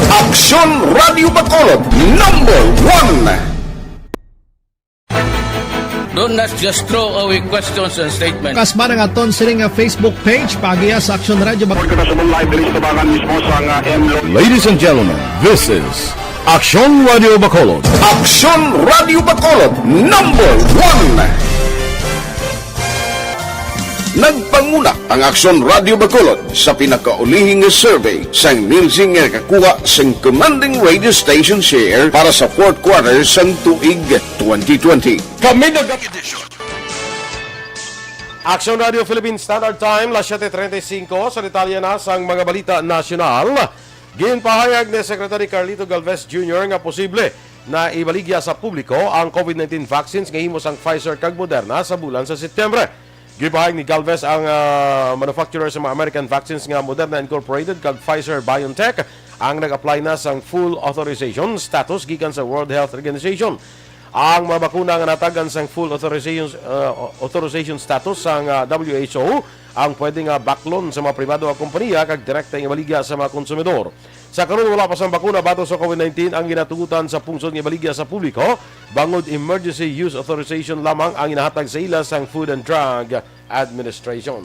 [SPEAKER 2] Aksyon Radio Bacolod number 1.
[SPEAKER 11] Do not just throw away questions and statements.
[SPEAKER 6] Kasma ng aton sining nga Facebook page pagiya sa Aksyon Radio
[SPEAKER 1] Ladies and gentlemen, this is Aksyon Radio Bacolod.
[SPEAKER 2] Aksyon Radio Bacolod number 1. Nagpanguna ang Aksyon Radio Bacolod sa pinakaulihing survey sang Nilsing nga kakuha sang commanding radio station share para sa fourth quarter sang tuig 2020.
[SPEAKER 7] Kami
[SPEAKER 3] Edition.
[SPEAKER 4] Aksyon Radio Philippines Standard Time, las 7:35 sa detalye na sang mga balita nasyonal. Ginpahayag ni Secretary Carlito Galvez Jr. nga posible na ibaligya sa publiko ang COVID-19 vaccines nga himos ang Pfizer kag Moderna sa bulan sa Setyembre. Gipahayag ni Galvez ang manufacturer sa mga American vaccines nga Moderna Incorporated kag Pfizer BioNTech ang nag-apply na sang full authorization status gikan sa World Health Organization. ang mga bakuna nga natagan sang full authorization status sang WHO ang pwede nga baklon sa mga pribado nga kompanya kag direkta nga ibaligya sa mga konsumidor. Sa karon wala pa sang bakuna batok sa COVID-19 ang ginatugutan sa pungsod nga ibaligya sa publiko bangod emergency use authorization lamang ang inahatag sa ila sang Food and Drug Administration.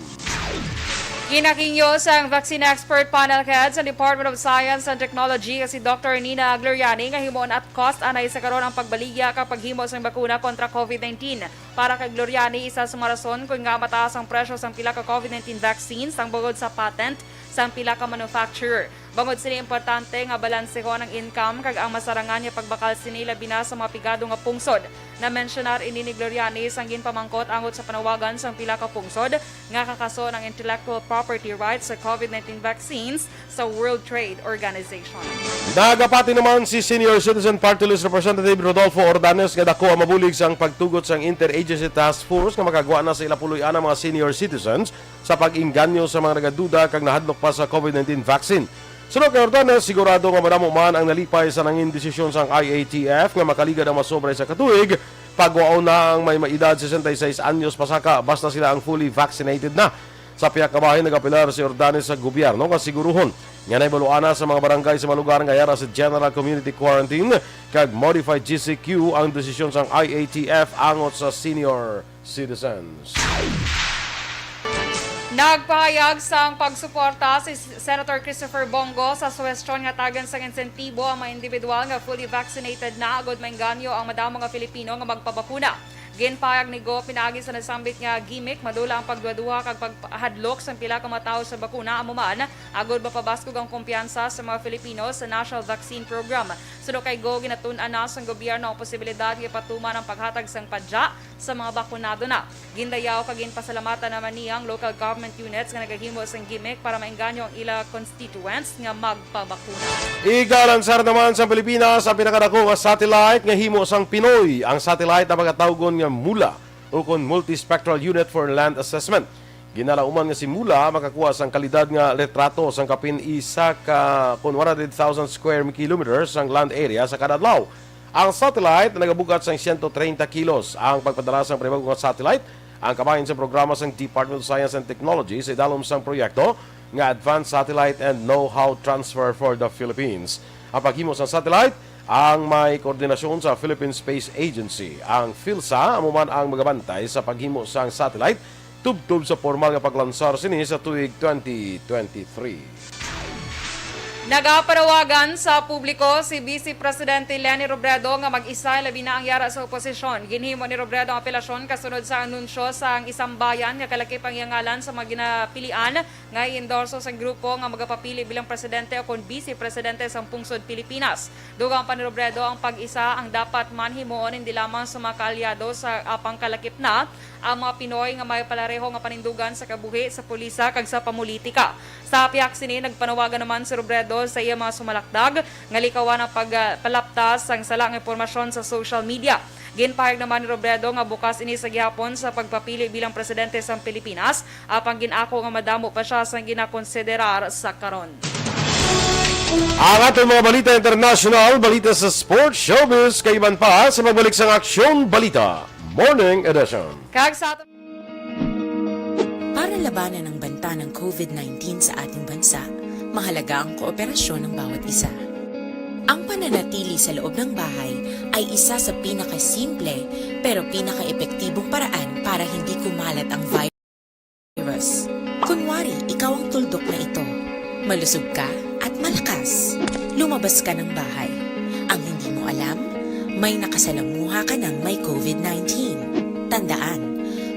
[SPEAKER 5] Kinakingyo sang vaccine expert panel head sa Department of Science and Technology si Dr. Nina Gloriani nga himon at cost anay sa karon ang pagbaligya kapag himo sang bakuna kontra COVID-19. Para kay Gloriani, isa sa mga rason kung nga mataas ang presyo sang pila ka COVID-19 vaccines ang bugod sa patent sang pila ka manufacturer. Bangod sini importante nga balansehon ang income kag ang masarangan nga pagbakal sini labi na sa mga pigado nga pungsod. Na mentionar ini ni Gloriani sang ginpamangkot angot sa panawagan sang pila ka pungsod nga kakaso ng intellectual property rights sa COVID-19 vaccines sa World Trade Organization.
[SPEAKER 4] Nagapati naman si Senior Citizen Party List Representative Rodolfo Ordanes nga dako ang mabulig sang pagtugot sang Interagency Task Force nga makagawa na sa ilapuloy-an mga senior citizens sa pag-inganyo sa mga nagaduda kag nahadlok pa sa COVID-19 vaccine. Sunod kay Ordanes, sigurado nga madamo man ang nalipay sa nangin desisyon sang IATF nga makaligad ang masobray sa katuig pagwao na ang may maedad 66 anyos pasaka basta sila ang fully vaccinated na. Sa piyak kabahin nagapilar si Ordanes sa gobyerno nga siguruhon nga naibaluana sa mga barangay sa mga lugar nga yara sa General Community Quarantine kag Modified GCQ ang desisyon sang IATF angot sa senior citizens.
[SPEAKER 5] Nagpahayag sang pagsuporta si Senator Christopher Bongo sa suwestyon nga tagan sang insentibo ang mga individual nga fully vaccinated na agod maengganyo ang madamo nga Pilipino nga magpabakuna. Ginpahayag ni Go pinagi sa nasambit nga gimmick madula ang pagduwa kag pagpahadlok sa pila ka mga tawo sa bakuna amuman agod mapabaskog ang kumpiyansa sa mga Filipino sa National Vaccine Program. Suno kay Go ginatun-an na sang gobyerno ang posibilidad nga patuman ang paghatag sang padya sa mga bakunado na. Gindayaw kag ginpasalamatan naman niyang local government units nga nagahimo sang gimmick para maengganyo ang ila constituents nga magpabakuna.
[SPEAKER 4] Igalansar naman sa Pilipinas ang pinakadako nga satellite nga himo sang Pinoy. Ang satellite na pagkatawgon nga MULA o kon Multispectral Unit for Land Assessment. Ginalauman nga si MULA makakuha sang kalidad nga retrato sang kapin isa ka kon 100,000 square kilometers sang land area sa kada adlaw. Ang satellite nagabugat sang 130 kilos. Ang pagpadala sang pribado nga satellite ang kabahin sa programa sang Department of Science and Technology sa idalom sang proyekto nga Advanced Satellite and Know-how Transfer for the Philippines. Ang paghimo sang satellite ang may koordinasyon sa Philippine Space Agency. Ang PhilSA amuman ang magabantay sa paghimo sang satellite tubtub sa formal nga paglansar sini sa tuig 2023.
[SPEAKER 5] Nagapanawagan sa publiko si Vice Presidente Leni Robredo nga mag-isa labi na ang yara sa oposisyon. Ginhimo ni Robredo ang apelasyon kasunod sa anunsyo sa isang bayan nga kalakip ang iyangalan sa mga ginapilian nga i-endorso sa grupo nga magapapili bilang presidente o kon Vice Presidente sa pungsod Pilipinas. Dugang pa ni Robredo ang pag-isa ang dapat manhimuon hindi lamang sa mga kaalyado sa apang kalakip na ang mga Pinoy nga may palareho nga panindugan sa kabuhi sa pulisa kag sa pamulitika. Sa piyak sini nagpanawagan naman si Robredo sa iya mga sumalakdag nga likawan ang pagpalaptas sang salang impormasyon sa social media. Ginpahayag naman ni Robredo nga bukas ini sa gihapon sa pagpapili bilang presidente sa Pilipinas apang ginako nga madamo pa siya sa ginakonsiderar sa karon.
[SPEAKER 4] Ang atong mga balita international, balita sa sports, showbiz, kaiban pa sa magbalik sang Aksyon Balita Morning Edition.
[SPEAKER 5] Kag sa aton
[SPEAKER 14] para labanan ang banta ng COVID-19 sa ating bansa, mahalaga ang kooperasyon ng bawat isa. Ang pananatili sa loob ng bahay ay isa sa pinakasimple pero pinaka-epektibong paraan para hindi kumalat ang virus. Kunwari, ikaw ang tuldok na ito. Malusog ka at malakas. Lumabas ka ng bahay. Ang hindi mo alam, may nakasalamuha ka ng may COVID-19. Tandaan,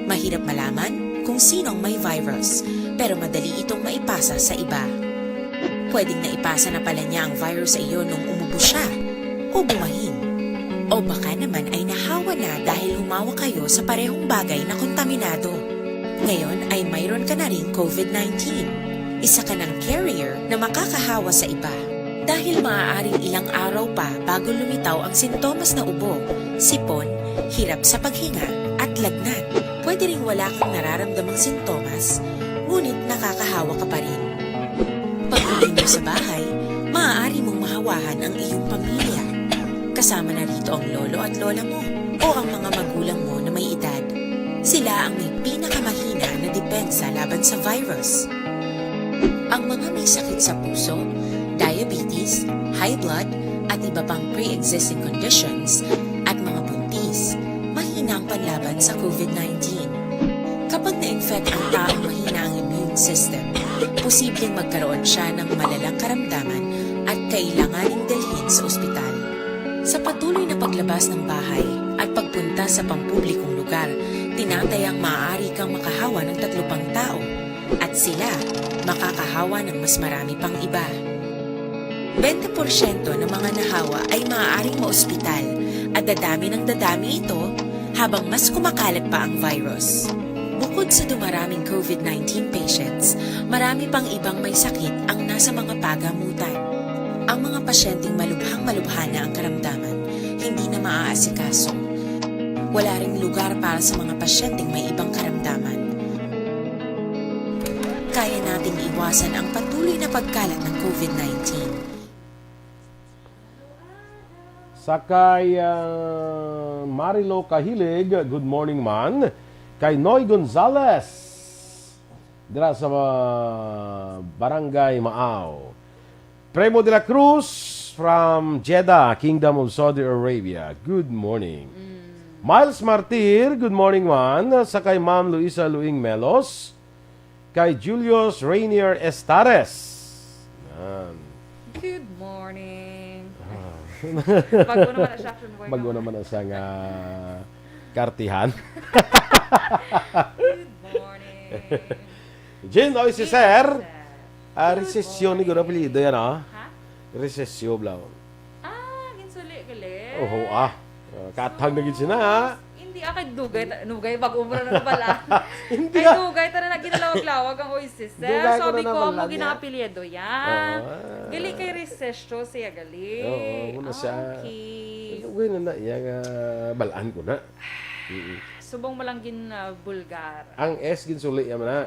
[SPEAKER 14] mahirap malaman kung sinong may virus, pero madali itong maipasa sa iba. Pwedeng naipasa na pala niya ang virus sa iyo nung umubo siya, o bumahin. O baka naman ay nahawa na dahil humawa kayo sa parehong bagay na kontaminado. Ngayon ay mayroon ka na ring COVID-19. Isa ka ng carrier na makakahawa sa iba. Dahil maaaring ilang araw pa bago lumitaw ang sintomas na ubo, sipon, hirap sa paghinga at lagnat. Pwede ring wala kang nararamdamang sintomas, ngunit nakakahawa ka pa rin. Pag-uwi mo sa bahay, maaari mong mahawahan ang iyong pamilya. Kasama na rito ang lolo at lola mo, o ang mga magulang mo na may edad. Sila ang may pinakamahina na depensa laban sa virus. Ang mga may sakit sa puso, diabetes, high blood, at iba pang pre-existing conditions, at mga buntis, mahina ang panlaban sa COVID-19. Kapag na-infect ang taong mahina ang immune system, posibleng magkaroon siya ng malalang karamdaman at kailanganing dalhin sa ospital. Sa patuloy na paglabas ng bahay at pagpunta sa pampublikong lugar, tinatayang maaari kang makahawa ng 3 pang tao at sila makakahawa ng mas marami pang iba. 20% ng mga nahawa ay maaaring maospital at dadami ng dadami ito habang mas kumakalat pa ang virus. Bukod sa dumaraming COVID-19 patients, marami pang ibang may sakit ang nasa mga pagamutan. Ang mga pasyenteng malubhang-malubha na ang karamdaman, hindi na maaasikaso. Wala ring lugar para sa mga pasyenteng may ibang karamdaman. Kaya nating iwasan ang patuloy na pagkalat ng COVID-19.
[SPEAKER 4] Sakay Marilo Kahilig, good morning man. Kay Noy Gonzales, dira sa Barangay Maaw. Primo de la Cruz from Jeddah, Kingdom of Saudi Arabia. Good morning. Miles Martir, good morning man. Sakay Ma'am Luisa Luing Melos. Kay Julius Rainier Estares.
[SPEAKER 5] Good morning.
[SPEAKER 4] Bago naman na siya. Bago naman na siya nga kartihan.
[SPEAKER 5] Good morning.
[SPEAKER 4] Jen, oy si Sir. Resesyon ni Gura apelido yan, ha? Resesyon, blau.
[SPEAKER 5] Ginsuli gali.
[SPEAKER 4] Oh, katang na gid siya na, ha?
[SPEAKER 5] Hindi kay dugay bago umra na bala.
[SPEAKER 4] Hindi
[SPEAKER 5] kay dugay tara na ginalawag-lawag ang oasis. Sabi ko mo ginaapelyido yan. Gali kay resesyo siya gali.
[SPEAKER 4] Oo, muna siya.
[SPEAKER 5] Okay.
[SPEAKER 4] Uy na yang balaan ko na.
[SPEAKER 5] Subong mo lang gin bulgar.
[SPEAKER 4] Ang S ginsuli yaman na.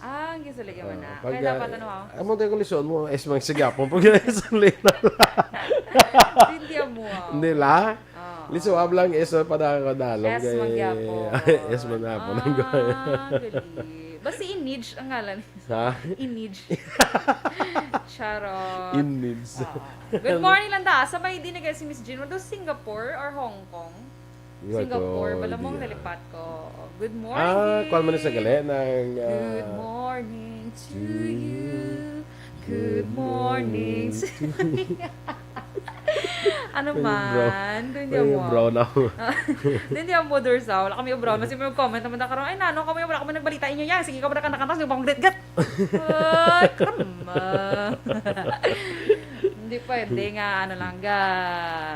[SPEAKER 5] Ang ginsuli yaman na. Kaya dapat ano ako?
[SPEAKER 4] Amo tayo kung mo, S mang sigapon. Pag ginsuli na.
[SPEAKER 5] Hindi mo.
[SPEAKER 4] Hindi la. Liso ablang S pada kadalong.
[SPEAKER 5] S magyapon.
[SPEAKER 4] S magyapon.
[SPEAKER 5] Basta Inij ang ngalan.
[SPEAKER 4] Ha?
[SPEAKER 5] Inij. Charot.
[SPEAKER 4] Inij.
[SPEAKER 5] Good morning lang da. Sabay din na si Miss Jean. Wala Singapore or Hong Kong? Singapore. Bala mong nalipat ko. Good morning.
[SPEAKER 4] Kuwan mo na sa gali ng...
[SPEAKER 5] Good morning to you. Good morning to you. Ano man? Doon niya mo.
[SPEAKER 4] Brown ako.
[SPEAKER 5] Doon niya mo, Dorel. Wala kami yung brown. Kasi may comment naman na karoon, ay nano, kami wala kami nagbalita inyo yan. Sige ka ba nakantas, yung pang great-gat. Ay, krama. Hindi pwede nga, ano lang,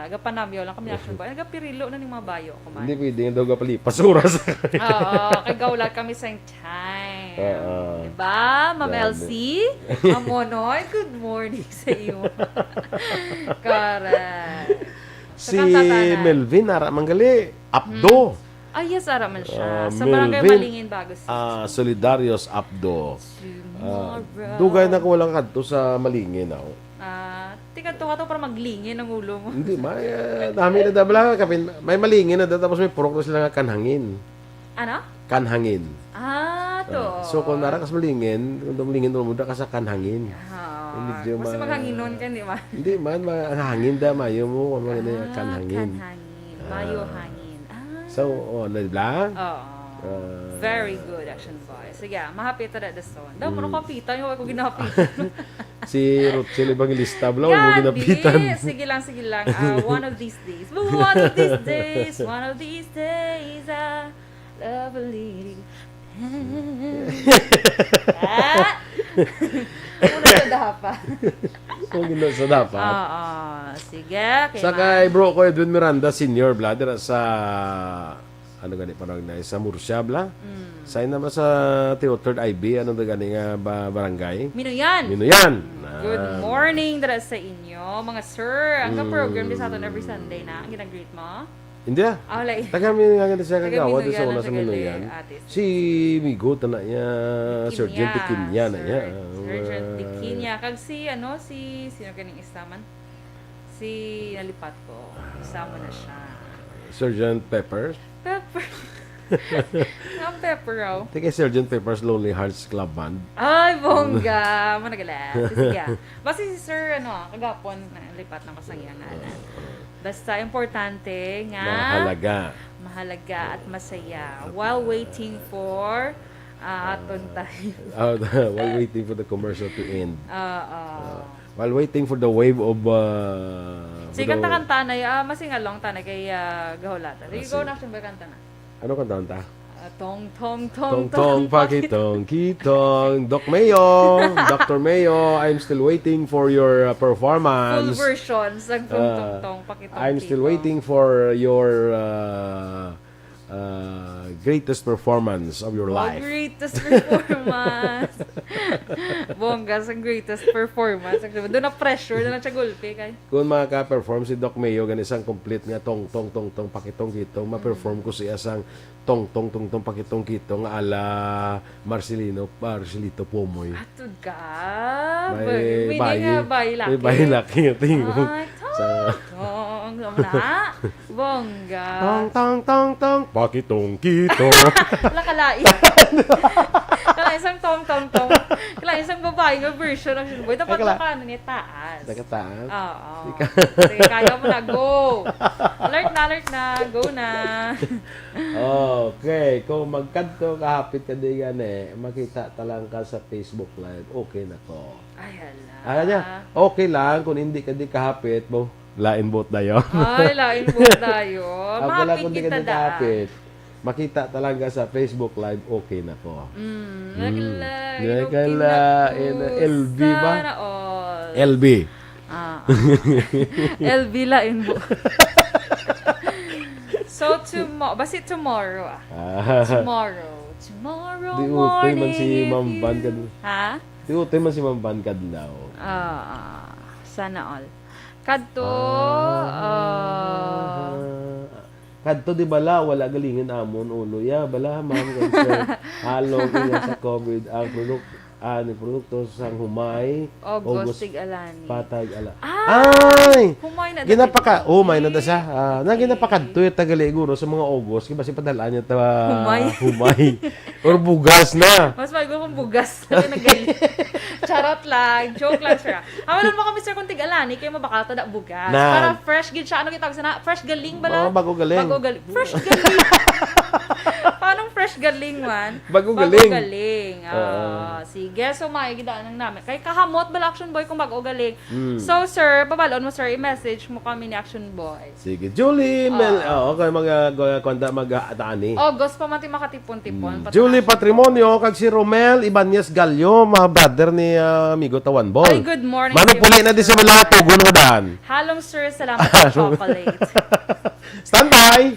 [SPEAKER 5] gapanamyo lang kami action ba? Gapirilo na ng mga bayo.
[SPEAKER 4] Hindi pwede nga daw gapalipas oras.
[SPEAKER 5] Oo, kay gawlat kami sa time. Diba, Ma'am Elsie? Amonoy, good morning sa iyo. Correct.
[SPEAKER 4] Si Melvin, ara manggali, Abdo.
[SPEAKER 5] Yes, ara man siya. Sa barangay Malingin, Bagos.
[SPEAKER 4] Solidarios Abdo. Dugay na ko walang kadto sa Malingin ako.
[SPEAKER 5] Tika to para maglingin ang ulo mo.
[SPEAKER 4] Hindi, dami na dabla kapin. May malingin na tapos may purok na sila nga kanhangin.
[SPEAKER 5] Ano?
[SPEAKER 4] Kanhangin.
[SPEAKER 5] To.
[SPEAKER 4] So kung nara kas malingin, kung malingin mo ka sa kanhangin.
[SPEAKER 5] Hindi mas maghanginon ka, di ba?
[SPEAKER 4] Hindi man, hangin da mayo mo kung mga kanhangin.
[SPEAKER 5] Kanhangin. Mayo hangin.
[SPEAKER 4] So, nabla?
[SPEAKER 5] Very good, action boy. Sige, mahapit na the son. Daw mo nakapitan yung ako ginapitan.
[SPEAKER 4] Si Rochelle Evangelista, bla, mo ginapitan.
[SPEAKER 5] Sige lang. One of these days. One of these days, I love a little. Muna sa dapat.
[SPEAKER 4] Muna sa dapat.
[SPEAKER 5] Sige.
[SPEAKER 4] Sakay bro ko Edwin Miranda, senior bla, sa ano gani parang na sa Murcia bla. Sa naman sa Theater IB, ano gani nga barangay?
[SPEAKER 5] Minuyan. Good morning dara sa inyo, mga sir. Ang program din sa aton every Sunday na. Ang ginag-greet mo?
[SPEAKER 4] Hindi taga mi nga siya kagawa sa una sa Minuyan. Si Migo na niya, Sergeant Tikinya na niya.
[SPEAKER 5] Sergeant Tikinya. Kag sino kaning istaman? Si nalipat ko. Isama na siya.
[SPEAKER 4] Sergeant Pepper.
[SPEAKER 5] Pepper. Ang pepper raw.
[SPEAKER 4] Tika Sergeant Pepper's Lonely Hearts Club Band.
[SPEAKER 5] Ay, bongga. Managalat. Sige. Basta si Sir, kagapon, lipat ng kasangyang ngalan. Basta importante nga. Mahalaga at masaya. While waiting for aton tayo.
[SPEAKER 4] While waiting for the commercial to end. While waiting for the wave of...
[SPEAKER 5] Sige, kanta-kanta na. Masingalong tanay kay Gahulata. Sige, go na siya ba kanta na?
[SPEAKER 4] Ano kanta ta?
[SPEAKER 5] Tong
[SPEAKER 4] pakitong kitong Doc Mayo, Dr. Mayo, I'm still waiting for your performance.
[SPEAKER 5] Full versions ng tong pakitong
[SPEAKER 4] I'm still waiting for your greatest performance of your life.
[SPEAKER 5] Greatest performance. Bongga sa greatest performance. Doon na pressure, doon na siya gulpi.
[SPEAKER 4] Kung maka-perform si Doc Mayo,ganisang complete nga tong pakitong kitong, ma-perform ko siya sang tong pakitong kitong ala Marcelito Pomoy.
[SPEAKER 5] Atud ka. May
[SPEAKER 4] bayi laki.
[SPEAKER 5] Na. Bongga.
[SPEAKER 4] Tong pakitong kitong.
[SPEAKER 5] Lakalai. Kala isang tong. Kala isang babae nga version ng Shinboy. Dapat makano niya taas.
[SPEAKER 4] Taas?
[SPEAKER 5] Oo. Sige, kaya mo na. Go. Alert na. Go na.
[SPEAKER 4] Okay. Kung magkanto kahapit ka di makita talang ka sa Facebook Live. Okay na to.
[SPEAKER 5] Ay, hala.
[SPEAKER 4] Alam niya, okay lang. Kung hindi ka di kahapit mo, lain bot na yun.
[SPEAKER 5] Ay, lain bot tayo.
[SPEAKER 4] Mahapit kita kahapit. Makita talaga sa Facebook Live, okay na po. LB ba? LB.
[SPEAKER 5] LB lain bot. So, tomorrow. Tomorrow
[SPEAKER 4] Di man
[SPEAKER 5] morning.
[SPEAKER 4] si Ma'am Bankad.
[SPEAKER 5] Ha?
[SPEAKER 4] Di man si Ma'am Bankad daw.
[SPEAKER 5] Sana all. Kadto,
[SPEAKER 4] kadto di bala, wala galingan amon ulo. Ya, bala, ma'am, kansa, halo, sa COVID, ang produkto sang humay,
[SPEAKER 5] August tig-alani.
[SPEAKER 4] Patag ala. Ay!
[SPEAKER 5] Humay na.
[SPEAKER 4] Ginapaka, humay na da siya. Ginapakadto yung tagaliguro sa mga August, kasi padalaan niya humay. Or bugas na.
[SPEAKER 5] Mas mago kung bugas. Charot lang. Joke lang, sir. Hawalan mo kami, sir, kung tig-alani, kayo mabakal tada bugas. Para fresh gid siya. Ano kitawag sana? Fresh galing ba na?
[SPEAKER 4] Bago galing.
[SPEAKER 5] Fresh galing. Paano fresh galing man?
[SPEAKER 4] Bago galing.
[SPEAKER 5] Sige, so makikidaan lang namin. Kay kahamot bala Action Boy kung bago galing. So, sir, babalon mo, sir, i-message mo kami ni Action Boy.
[SPEAKER 4] Sige, Julie, okay, mag-atani.
[SPEAKER 5] August pa mati makatipon-tipon.
[SPEAKER 4] Julie Patrimonio, kag si Romel Ibanez Gallo, mga brother ni amigo Tawan Boy.
[SPEAKER 5] Ay, good morning.
[SPEAKER 4] Manupuli na din sa malato, gunodan.
[SPEAKER 5] Halong, sir, salamat sa chocolate.
[SPEAKER 4] Stand by!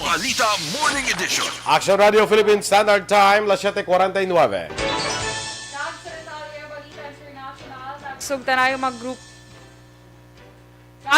[SPEAKER 3] Balita Morning Edition.
[SPEAKER 4] Aksyon Radio Philippines Standard Time, las 7:49.
[SPEAKER 5] Sugta na yung mag-group.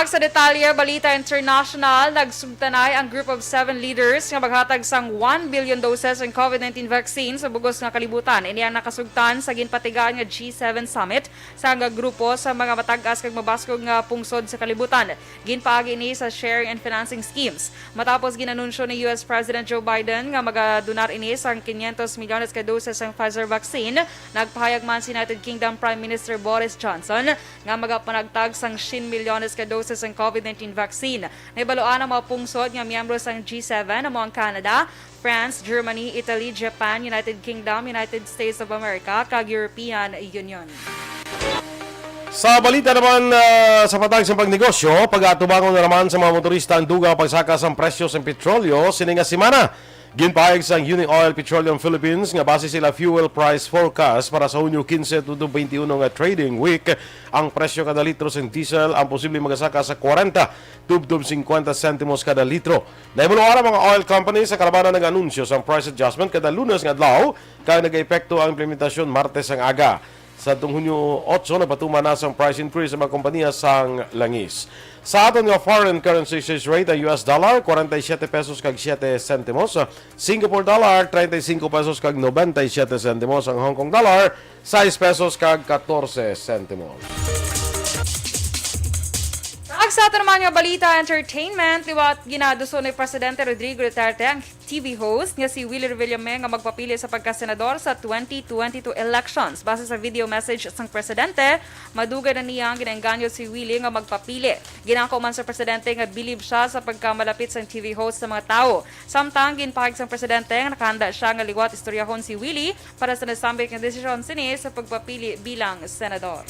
[SPEAKER 5] Sa detalye, Balita International, nagsugtanay ang group of 7 leaders nga maghatag sang 1 billion doses ng COVID-19 vaccine sa bugos nga kalibutan. Ini ang nakasugtan sa ginpatigaan nga G7 Summit sa nga grupo sa mga matag-as kag mabaskog nga pungsod sa kalibutan. Ginpaagi ini sa sharing and financing schemes. Matapos ginanunsyo ni US President Joe Biden nga magadonar ini sang 500 milyones ka doses ng Pfizer vaccine, nagpahayag man si United Kingdom Prime Minister Boris Johnson nga magapanagtag sang 100 milyones ka doses ang COVID-19 vaccine. Naibaloan ang mga pungsod nga miyembro sang G7 ang mga Canada, France, Germany, Italy, Japan, United Kingdom, United States of America, kag European Union.
[SPEAKER 4] Sa balita naman sa patag sa pagnegosyo, pag-atubangon na naman sa mga motorista ang dugang pagsaka sa presyo sa petrolyo sininga semana. Ginpahayag sa Union Oil Petroleum Philippines nga base sila fuel price forecast para sa Hunyo 15 to 21 nga trading week, ang presyo kada litro sa diesel ang posibleng magasaka sa 40 to 50 sentimos kada litro. Naibuluan ang mga oil companies sa kalabanan ng anunsyo sa price adjustment kada Lunes nga adlaw kaya nag-epekto ang implementasyon Martes ang aga. Sa Hunyo 8, napatuman na sa price increase sa mga kompanya sang langis. Sa aton nga foreign currency exchange rate, ang US dollar, 47 pesos kag 7 centimos. Singapore dollar, 35 pesos kag 97 centimos. Ang Hong Kong dollar, 6 pesos kag 14 centimos.
[SPEAKER 5] Sa ato naman nga balita entertainment, liwat ginaduso ni Presidente Rodrigo Duterte ang TV host nga si Willie Revillame nga magpapili sa pagkasenador sa 2022 elections. Base sa video message sang Presidente, madugay na niya ang ginaengganyo si Willie nga magpapili. Ginangko man sa Presidente nga believe siya sa pagkamalapit sang TV host sa mga tao. Samtang ginpahig sang Presidente nga nakahanda siya nga liwat istoryahon si Willie para sa nasambit nga desisyon sini sa pagpapili bilang senador.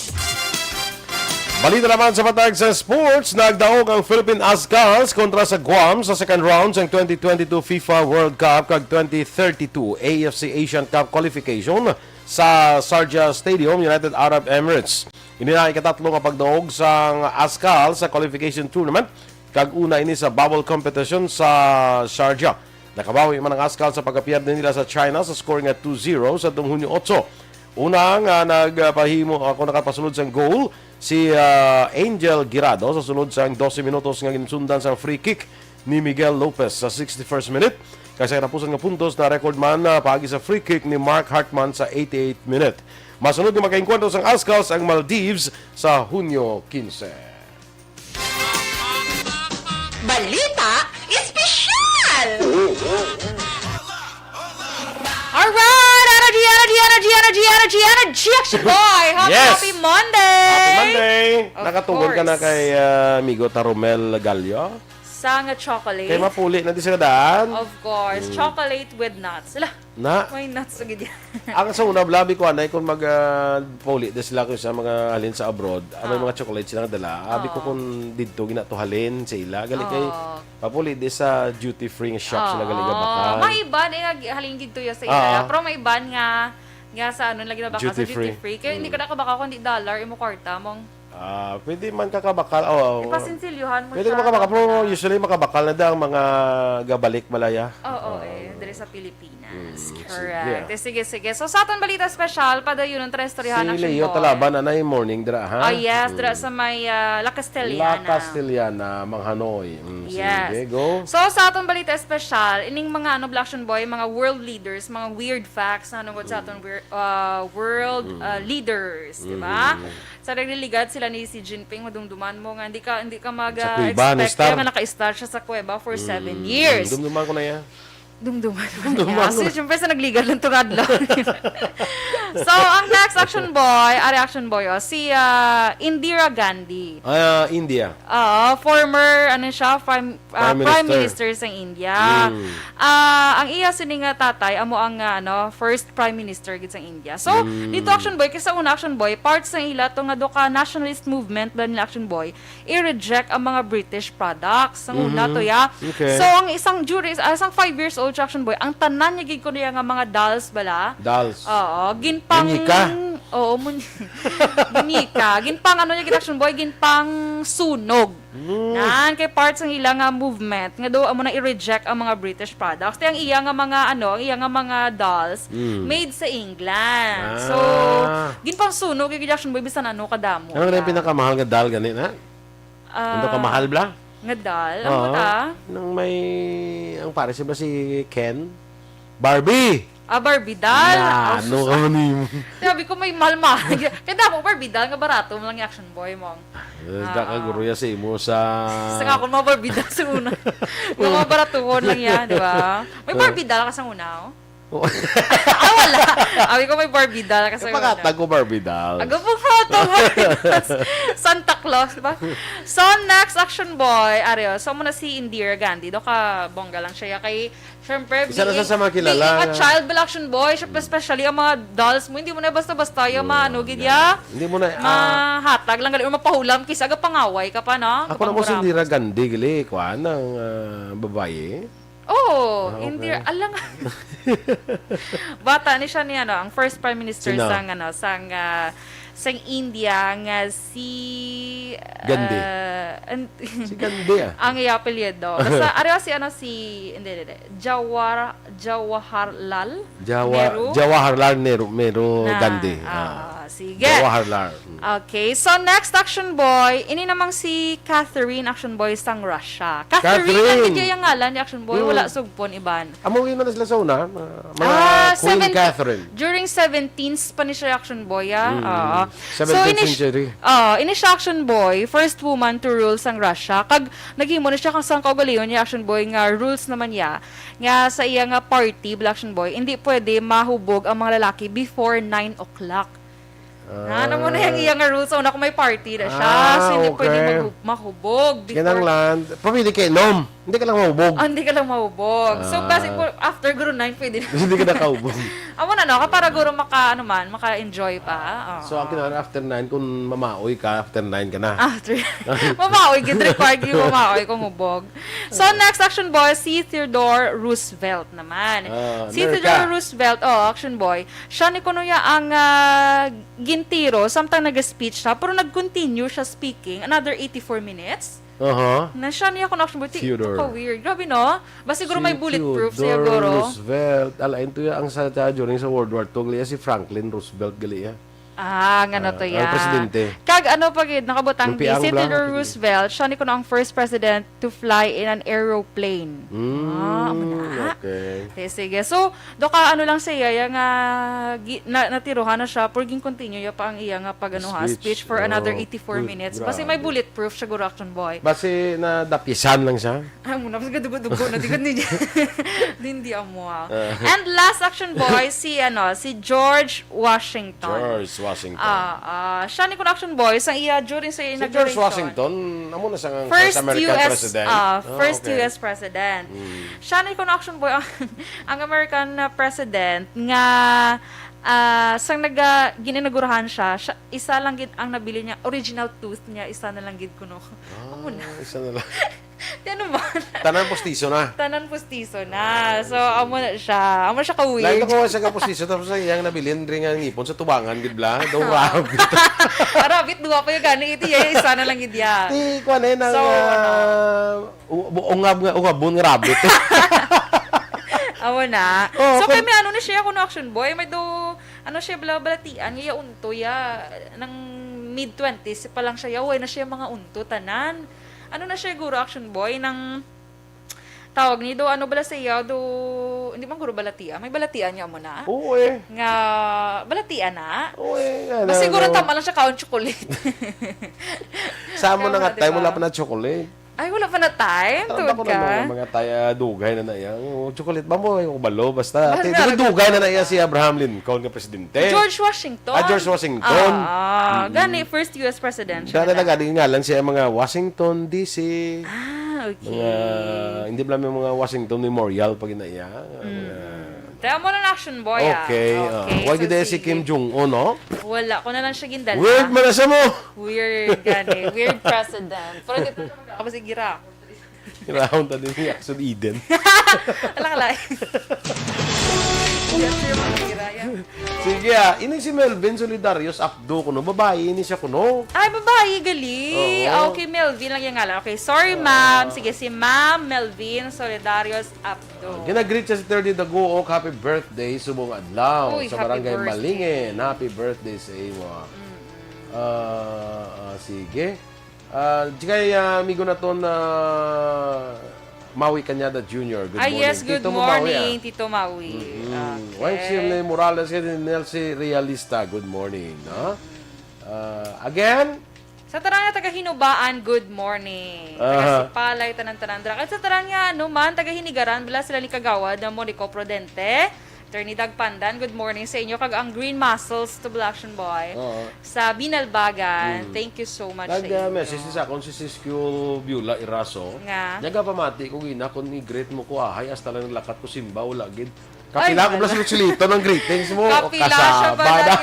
[SPEAKER 4] Balita naman sa patag sa sports, nagdaog ang Philippine Azkals kontra sa Guam sa second round ng 2022 FIFA World Cup kag 2032 AFC Asian Cup qualification sa Sharjah Stadium, United Arab Emirates. Ini na ikatatlo nga pagdaog sa Azkals sa qualification tournament kag una ini sa bubble competition sa Sharjah. Nakabawi man ang Azkals sa pagkapiyerde nila sa China sa score nga 2-0 sa Hunyo 8. Unang nagpahimo ako nakapasulod sa goal si Angel Girado sa sulod sa 12 minutos nga ginsundan sa free kick ni Miguel Lopez sa 61st minute. Kasi napusan nga puntos na record man paagi sa free kick ni Mark Hartman sa 88th minute. Masunod nga makainkwentro sa Azkals ang Maldives sa Hunyo 15.
[SPEAKER 15] Balita Espesyal!
[SPEAKER 5] Alright! Energy, Action Boy! Happy Monday!
[SPEAKER 4] Happy Monday!
[SPEAKER 5] Of
[SPEAKER 4] Nakatungod ka na
[SPEAKER 5] course.
[SPEAKER 4] kay amigo Taromel Gallo.
[SPEAKER 5] Sang chocolate.
[SPEAKER 4] Kay mapuli na di sila daan.
[SPEAKER 5] Of course. Chocolate with nuts. Sila.
[SPEAKER 4] Na?
[SPEAKER 5] May nuts agad yan.
[SPEAKER 4] Ang sa una, blabi ko anay kung mag-puli di sila ko sa mga halin sa abroad. May mga chocolate sila dala. Abi ko kung dito ginatuhalin halin sa ila. Gali kay papuli di sa duty free shop sila gali bakal.
[SPEAKER 5] May iban halin dito ya sa ila. Pero may iban nga sa ano lagi na baka sa duty free. Kaya hindi ka nakabaka kundi dollar imo kwarta mong
[SPEAKER 4] pwede man kakabakal.
[SPEAKER 5] ipasinsilyuhan mo
[SPEAKER 4] pwede
[SPEAKER 5] siya.
[SPEAKER 4] ka makabakal. Pero usually makabakal na daw ang mga gabalik malaya.
[SPEAKER 5] Oo, dali sa Pilipinas.
[SPEAKER 4] Correct.
[SPEAKER 5] Sige. So sa aton balita special, padayon ang trestoryahan
[SPEAKER 4] Si
[SPEAKER 5] ng
[SPEAKER 4] Leo Talaban, anay morning dra, ha?
[SPEAKER 5] yes, dra sa may La Castellana.
[SPEAKER 4] La Castellana, Mang Hanoy.
[SPEAKER 5] Yes.
[SPEAKER 4] Sige, go.
[SPEAKER 5] So sa aton balita special, ining mga Action Boy, mga world leaders, mga weird facts na nungod sa aton world leaders, di ba? Sa nagliligad sila ni si Jinping, madumduman mo nga, hindi ka mag-expect nga naka-star siya sa kuweba for 7 years.
[SPEAKER 4] Dumduman ko na yan.
[SPEAKER 5] Dumduman niya. So, siyempre sa nagligad lang itong adlaw. So, ang next action boy, si Indira Gandhi.
[SPEAKER 4] India.
[SPEAKER 5] Former, Prime Minister sa India. Ang iya sining tatay, amo ang first Prime Minister gid sa India. So, dito action boy, kasi una action boy, parts ng ila to nga doka nationalist movement ba nila action boy, i-reject ang mga British products. Ang una to ya.
[SPEAKER 4] Okay.
[SPEAKER 5] So, ang isang isang 5 years old action boy, ang tanan niya gid ko niya nga mga dolls bala.
[SPEAKER 4] Dolls.
[SPEAKER 5] Oo, ginpang
[SPEAKER 4] Munyika.
[SPEAKER 5] Oo, munyika. Ginpang niya gid action boy, ginpang sunog. Nan kay parts ng ilang movement nga do amo na i-reject ang mga British products. Tay ang iya nga mga dolls made sa England. So, ginpang sunog gid action boy bisan kadamo.
[SPEAKER 4] Ano na yung pinakamahal nga doll ganit, ha? Ano ka mahal bla?
[SPEAKER 5] Nga doll? Ano ta?
[SPEAKER 4] Nang may ang pare siya ba si Ken? Barbie!
[SPEAKER 5] Barbie doll?
[SPEAKER 4] Ano ka man yung...
[SPEAKER 5] Sabi ko may mahal-mahal. Kaya damo Barbie doll, nga barato mo lang yung action boy mo.
[SPEAKER 4] Daka-guru ya sa imo sa...
[SPEAKER 5] Sa nga kung mga Barbie doll sa una. Mga baratuhon lang yan, di ba? May Barbie doll ka sa una, wala. Sabi ko may Barbie doll kasi
[SPEAKER 4] Pakatag ko Barbie doll.
[SPEAKER 5] Aga po Santa Claus, diba? So, next action boy, so muna si Indira Gandhi. Do ka bongga lang siya. Kay, syempre,
[SPEAKER 4] isa na sa mga kilala.
[SPEAKER 5] Being a child action boy, syempre, especially ang mga dolls mo, hindi mo na basta-basta yung
[SPEAKER 4] hindi mo na...
[SPEAKER 5] mahatag lang, galing, mapahulam, kisa aga pangaway ka pa, no?
[SPEAKER 4] Ako na mo si Indira Gandhi, gali, kuha ng babae.
[SPEAKER 5] Indira, alang bata ni siya ni ang first prime minister sang India nga si
[SPEAKER 4] Gandhi. Si Gandhi
[SPEAKER 5] ang apelyido. Basta si Jawaharlal Nehru
[SPEAKER 4] Gandhi.
[SPEAKER 5] sige.
[SPEAKER 4] Jawaharlal.
[SPEAKER 5] Okay, so next action boy, ini namang si Catherine action boy sang Russia. Catherine, hindi yung ngalan ni action boy, wala sugpon iban.
[SPEAKER 4] Among yun na sila sa una, mga Queen Catherine.
[SPEAKER 5] During 17th pa ni siya action boy,
[SPEAKER 4] 17th century.
[SPEAKER 5] Ini siya action boy, first woman to rule sang Russia. Kag naghimo na siya kang sang kaugalion niya action boy nga rules naman niya nga sa iya nga party black action boy, hindi pwede mahubog ang mga lalaki before 9 o'clock. Ano mo na yung iya nga rules una kung may party na siya. So hindi pwede mahubog before.
[SPEAKER 4] Ganang land. Pamili kay Nom. Hindi ka lang mahubog.
[SPEAKER 5] Hindi ka lang mahubog. So kasi after guro 9 pwede na.
[SPEAKER 4] Hindi ka nakahubog.
[SPEAKER 5] Amo na no, para guro maka-enjoy pa.
[SPEAKER 4] So ang kinahan after 9 kung mamaoy ka, after 9 ka na.
[SPEAKER 5] After. Mamaoy, gid required yung mamaoy kung hubog. So next action boy, si Theodore Roosevelt naman. Si Theodore Roosevelt, action boy. Siya ni kuno ya ang gintiro, samtang nag-speech siya, pero nag-continue siya speaking another 84 minutes. Na siya niya kung action boy. Ito weird. Grabe no? Basta siguro may bulletproof siya guro.
[SPEAKER 4] Roosevelt. Alain to ang sa during sa World War II, si Franklin Roosevelt gali ya.
[SPEAKER 5] Nga na to ya.
[SPEAKER 4] Ang presidente.
[SPEAKER 5] Kag pagid nakabutang si Theodore Roosevelt, siya ni kuno ang first president to fly in an aeroplane.
[SPEAKER 4] Okay.
[SPEAKER 5] Sige. So, doka lang siya ya nga natiruhan na siya pero continue ya pa ang iya nga speech for another 84 minutes. Basta may bulletproof siya guro action boy.
[SPEAKER 4] Basta na dapisan lang siya.
[SPEAKER 5] Muna mas gadugo na digod ni. Hindi amo. And last action boy si George Washington. Siya ni action boy sang iya during sa inauguration.
[SPEAKER 4] Si George Washington, amo na sang
[SPEAKER 5] first
[SPEAKER 4] American president.
[SPEAKER 5] First US president. Siya ni action boy ang American president nga sang gininagurahan siya, isa lang gid ang nabili niya, original tooth niya, isa na lang gid kuno.
[SPEAKER 4] Isa na lang.
[SPEAKER 5] Ano ba?
[SPEAKER 4] Tanan postizo na.
[SPEAKER 5] So, amo siya ka-weird.
[SPEAKER 4] Lain ko siya ka-postizo, tapos yung nabilin rin ang ngipon sa tubangan, gid bla. Daw rabbit.
[SPEAKER 5] Rabbit, duwa pa yung gani. Iti, isa na lang gid ya.
[SPEAKER 4] Ti, kuwan ng ungabon nga rabbit.
[SPEAKER 5] Amo na. So, kay may na siya kuno action boy, may do, siya balatian, iya unto ya, ng mid-20s pa lang siya, yaway na siya mga unto, tanan. Na siya guro action boy ng tawag ni do bala siya hindi man guro balatia, may balatian niya mo na.
[SPEAKER 4] Oo
[SPEAKER 5] nga balatian na.
[SPEAKER 4] Oo
[SPEAKER 5] Mas siguro tama lang siya kaon chocolate.
[SPEAKER 4] Samo na nga time wala pa na chocolate.
[SPEAKER 5] Ay, wala pa na time.
[SPEAKER 4] Tawag ka. Mga taya dugay na iya. Chocolate ba mo? Yung balo. Basta. Dugay na iya si Abraham Lincoln nga presidente.
[SPEAKER 5] George Washington.
[SPEAKER 4] George Washington.
[SPEAKER 5] Gani, first US president.
[SPEAKER 4] Dati na galing nga lang siya mga Washington, D.C.
[SPEAKER 5] Okay.
[SPEAKER 4] Hindi ba yung mga Washington Memorial pag inaiya.
[SPEAKER 5] Kaya mo na action boy,
[SPEAKER 4] Okay. Wag so, si Kim Jong-un, no?
[SPEAKER 5] Wala. Kung na lang siya gindala.
[SPEAKER 4] Weird man na siya mo.
[SPEAKER 5] Weird, gani. Weird president. Pero dito ako si Gira.
[SPEAKER 4] Gira-round na din yung Aksyon Eden.
[SPEAKER 5] Alak-alak.
[SPEAKER 4] Sige, ini si Melvin Solidarios Abdo kuno. Babae ini siya kuno.
[SPEAKER 5] Ay, babae, gali. Okay, Melvin lang yung ngalan. Okay, sorry, ma'am. Sige, si Ma'am Melvin Solidarios Abdo.
[SPEAKER 4] Ginagreet siya si 30 Daguok. Happy birthday, subong adlaw. Sa barangay Malingin. Happy birthday sa iyo. Sige. Kaya amigo na to na Maui Cañada Jr. Good morning.
[SPEAKER 5] Yes, good morning, Tito Maui.
[SPEAKER 4] Shirley Morales, Nelsie Realista, good morning. Again?
[SPEAKER 5] Sa tarang nga taga-Hinubaan, good morning. Taga-Sipalay, tanan-tanandra. At sa tarang nga, taga-Hinigaran, bila sila ni Kagawad, na Monico Prudente, Attorney Dag Pandan, good morning sa inyo. Kag ang Green Muscles to Black Action Boy. Sa Binalbagan, thank you so much sa inyo.
[SPEAKER 4] Nag-message sa akong si Siskyo Biola Iraso. Nga pamati ko gina, kung i-greet mo ko ahay, hasta lang lakat ko simba, wala gid. Kapila ko blas silito ng greetings mo.
[SPEAKER 5] Kapila siya ba na?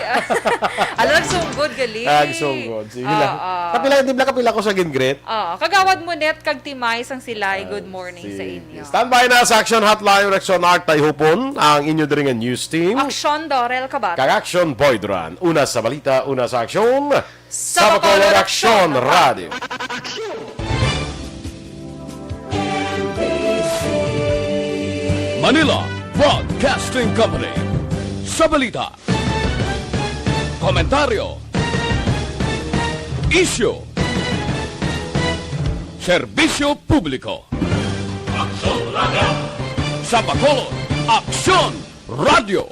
[SPEAKER 5] Alam, nagsunggod, gali.
[SPEAKER 4] Nagsunggod. Sige lang. Kapila, hindi ba kapila ko sa gin-greet?
[SPEAKER 5] Kagawad mo net, kag timay sang sila, good morning sa inyo.
[SPEAKER 4] Stand by na sa Aksyon Hotline, Aksyon Art Hupon, ang inyo din news team.
[SPEAKER 5] Aksyon Dorel Cabatu.
[SPEAKER 4] Kag Aksyon Boy Duran. Una sa balita, una sa aksyon. Sa Bacolod Aksyon Radio.
[SPEAKER 7] Manila Broadcasting Company. Sa balita. komentaryo, isyu, serbisyo publiko. Sa Bacolod, Aksyon Radio!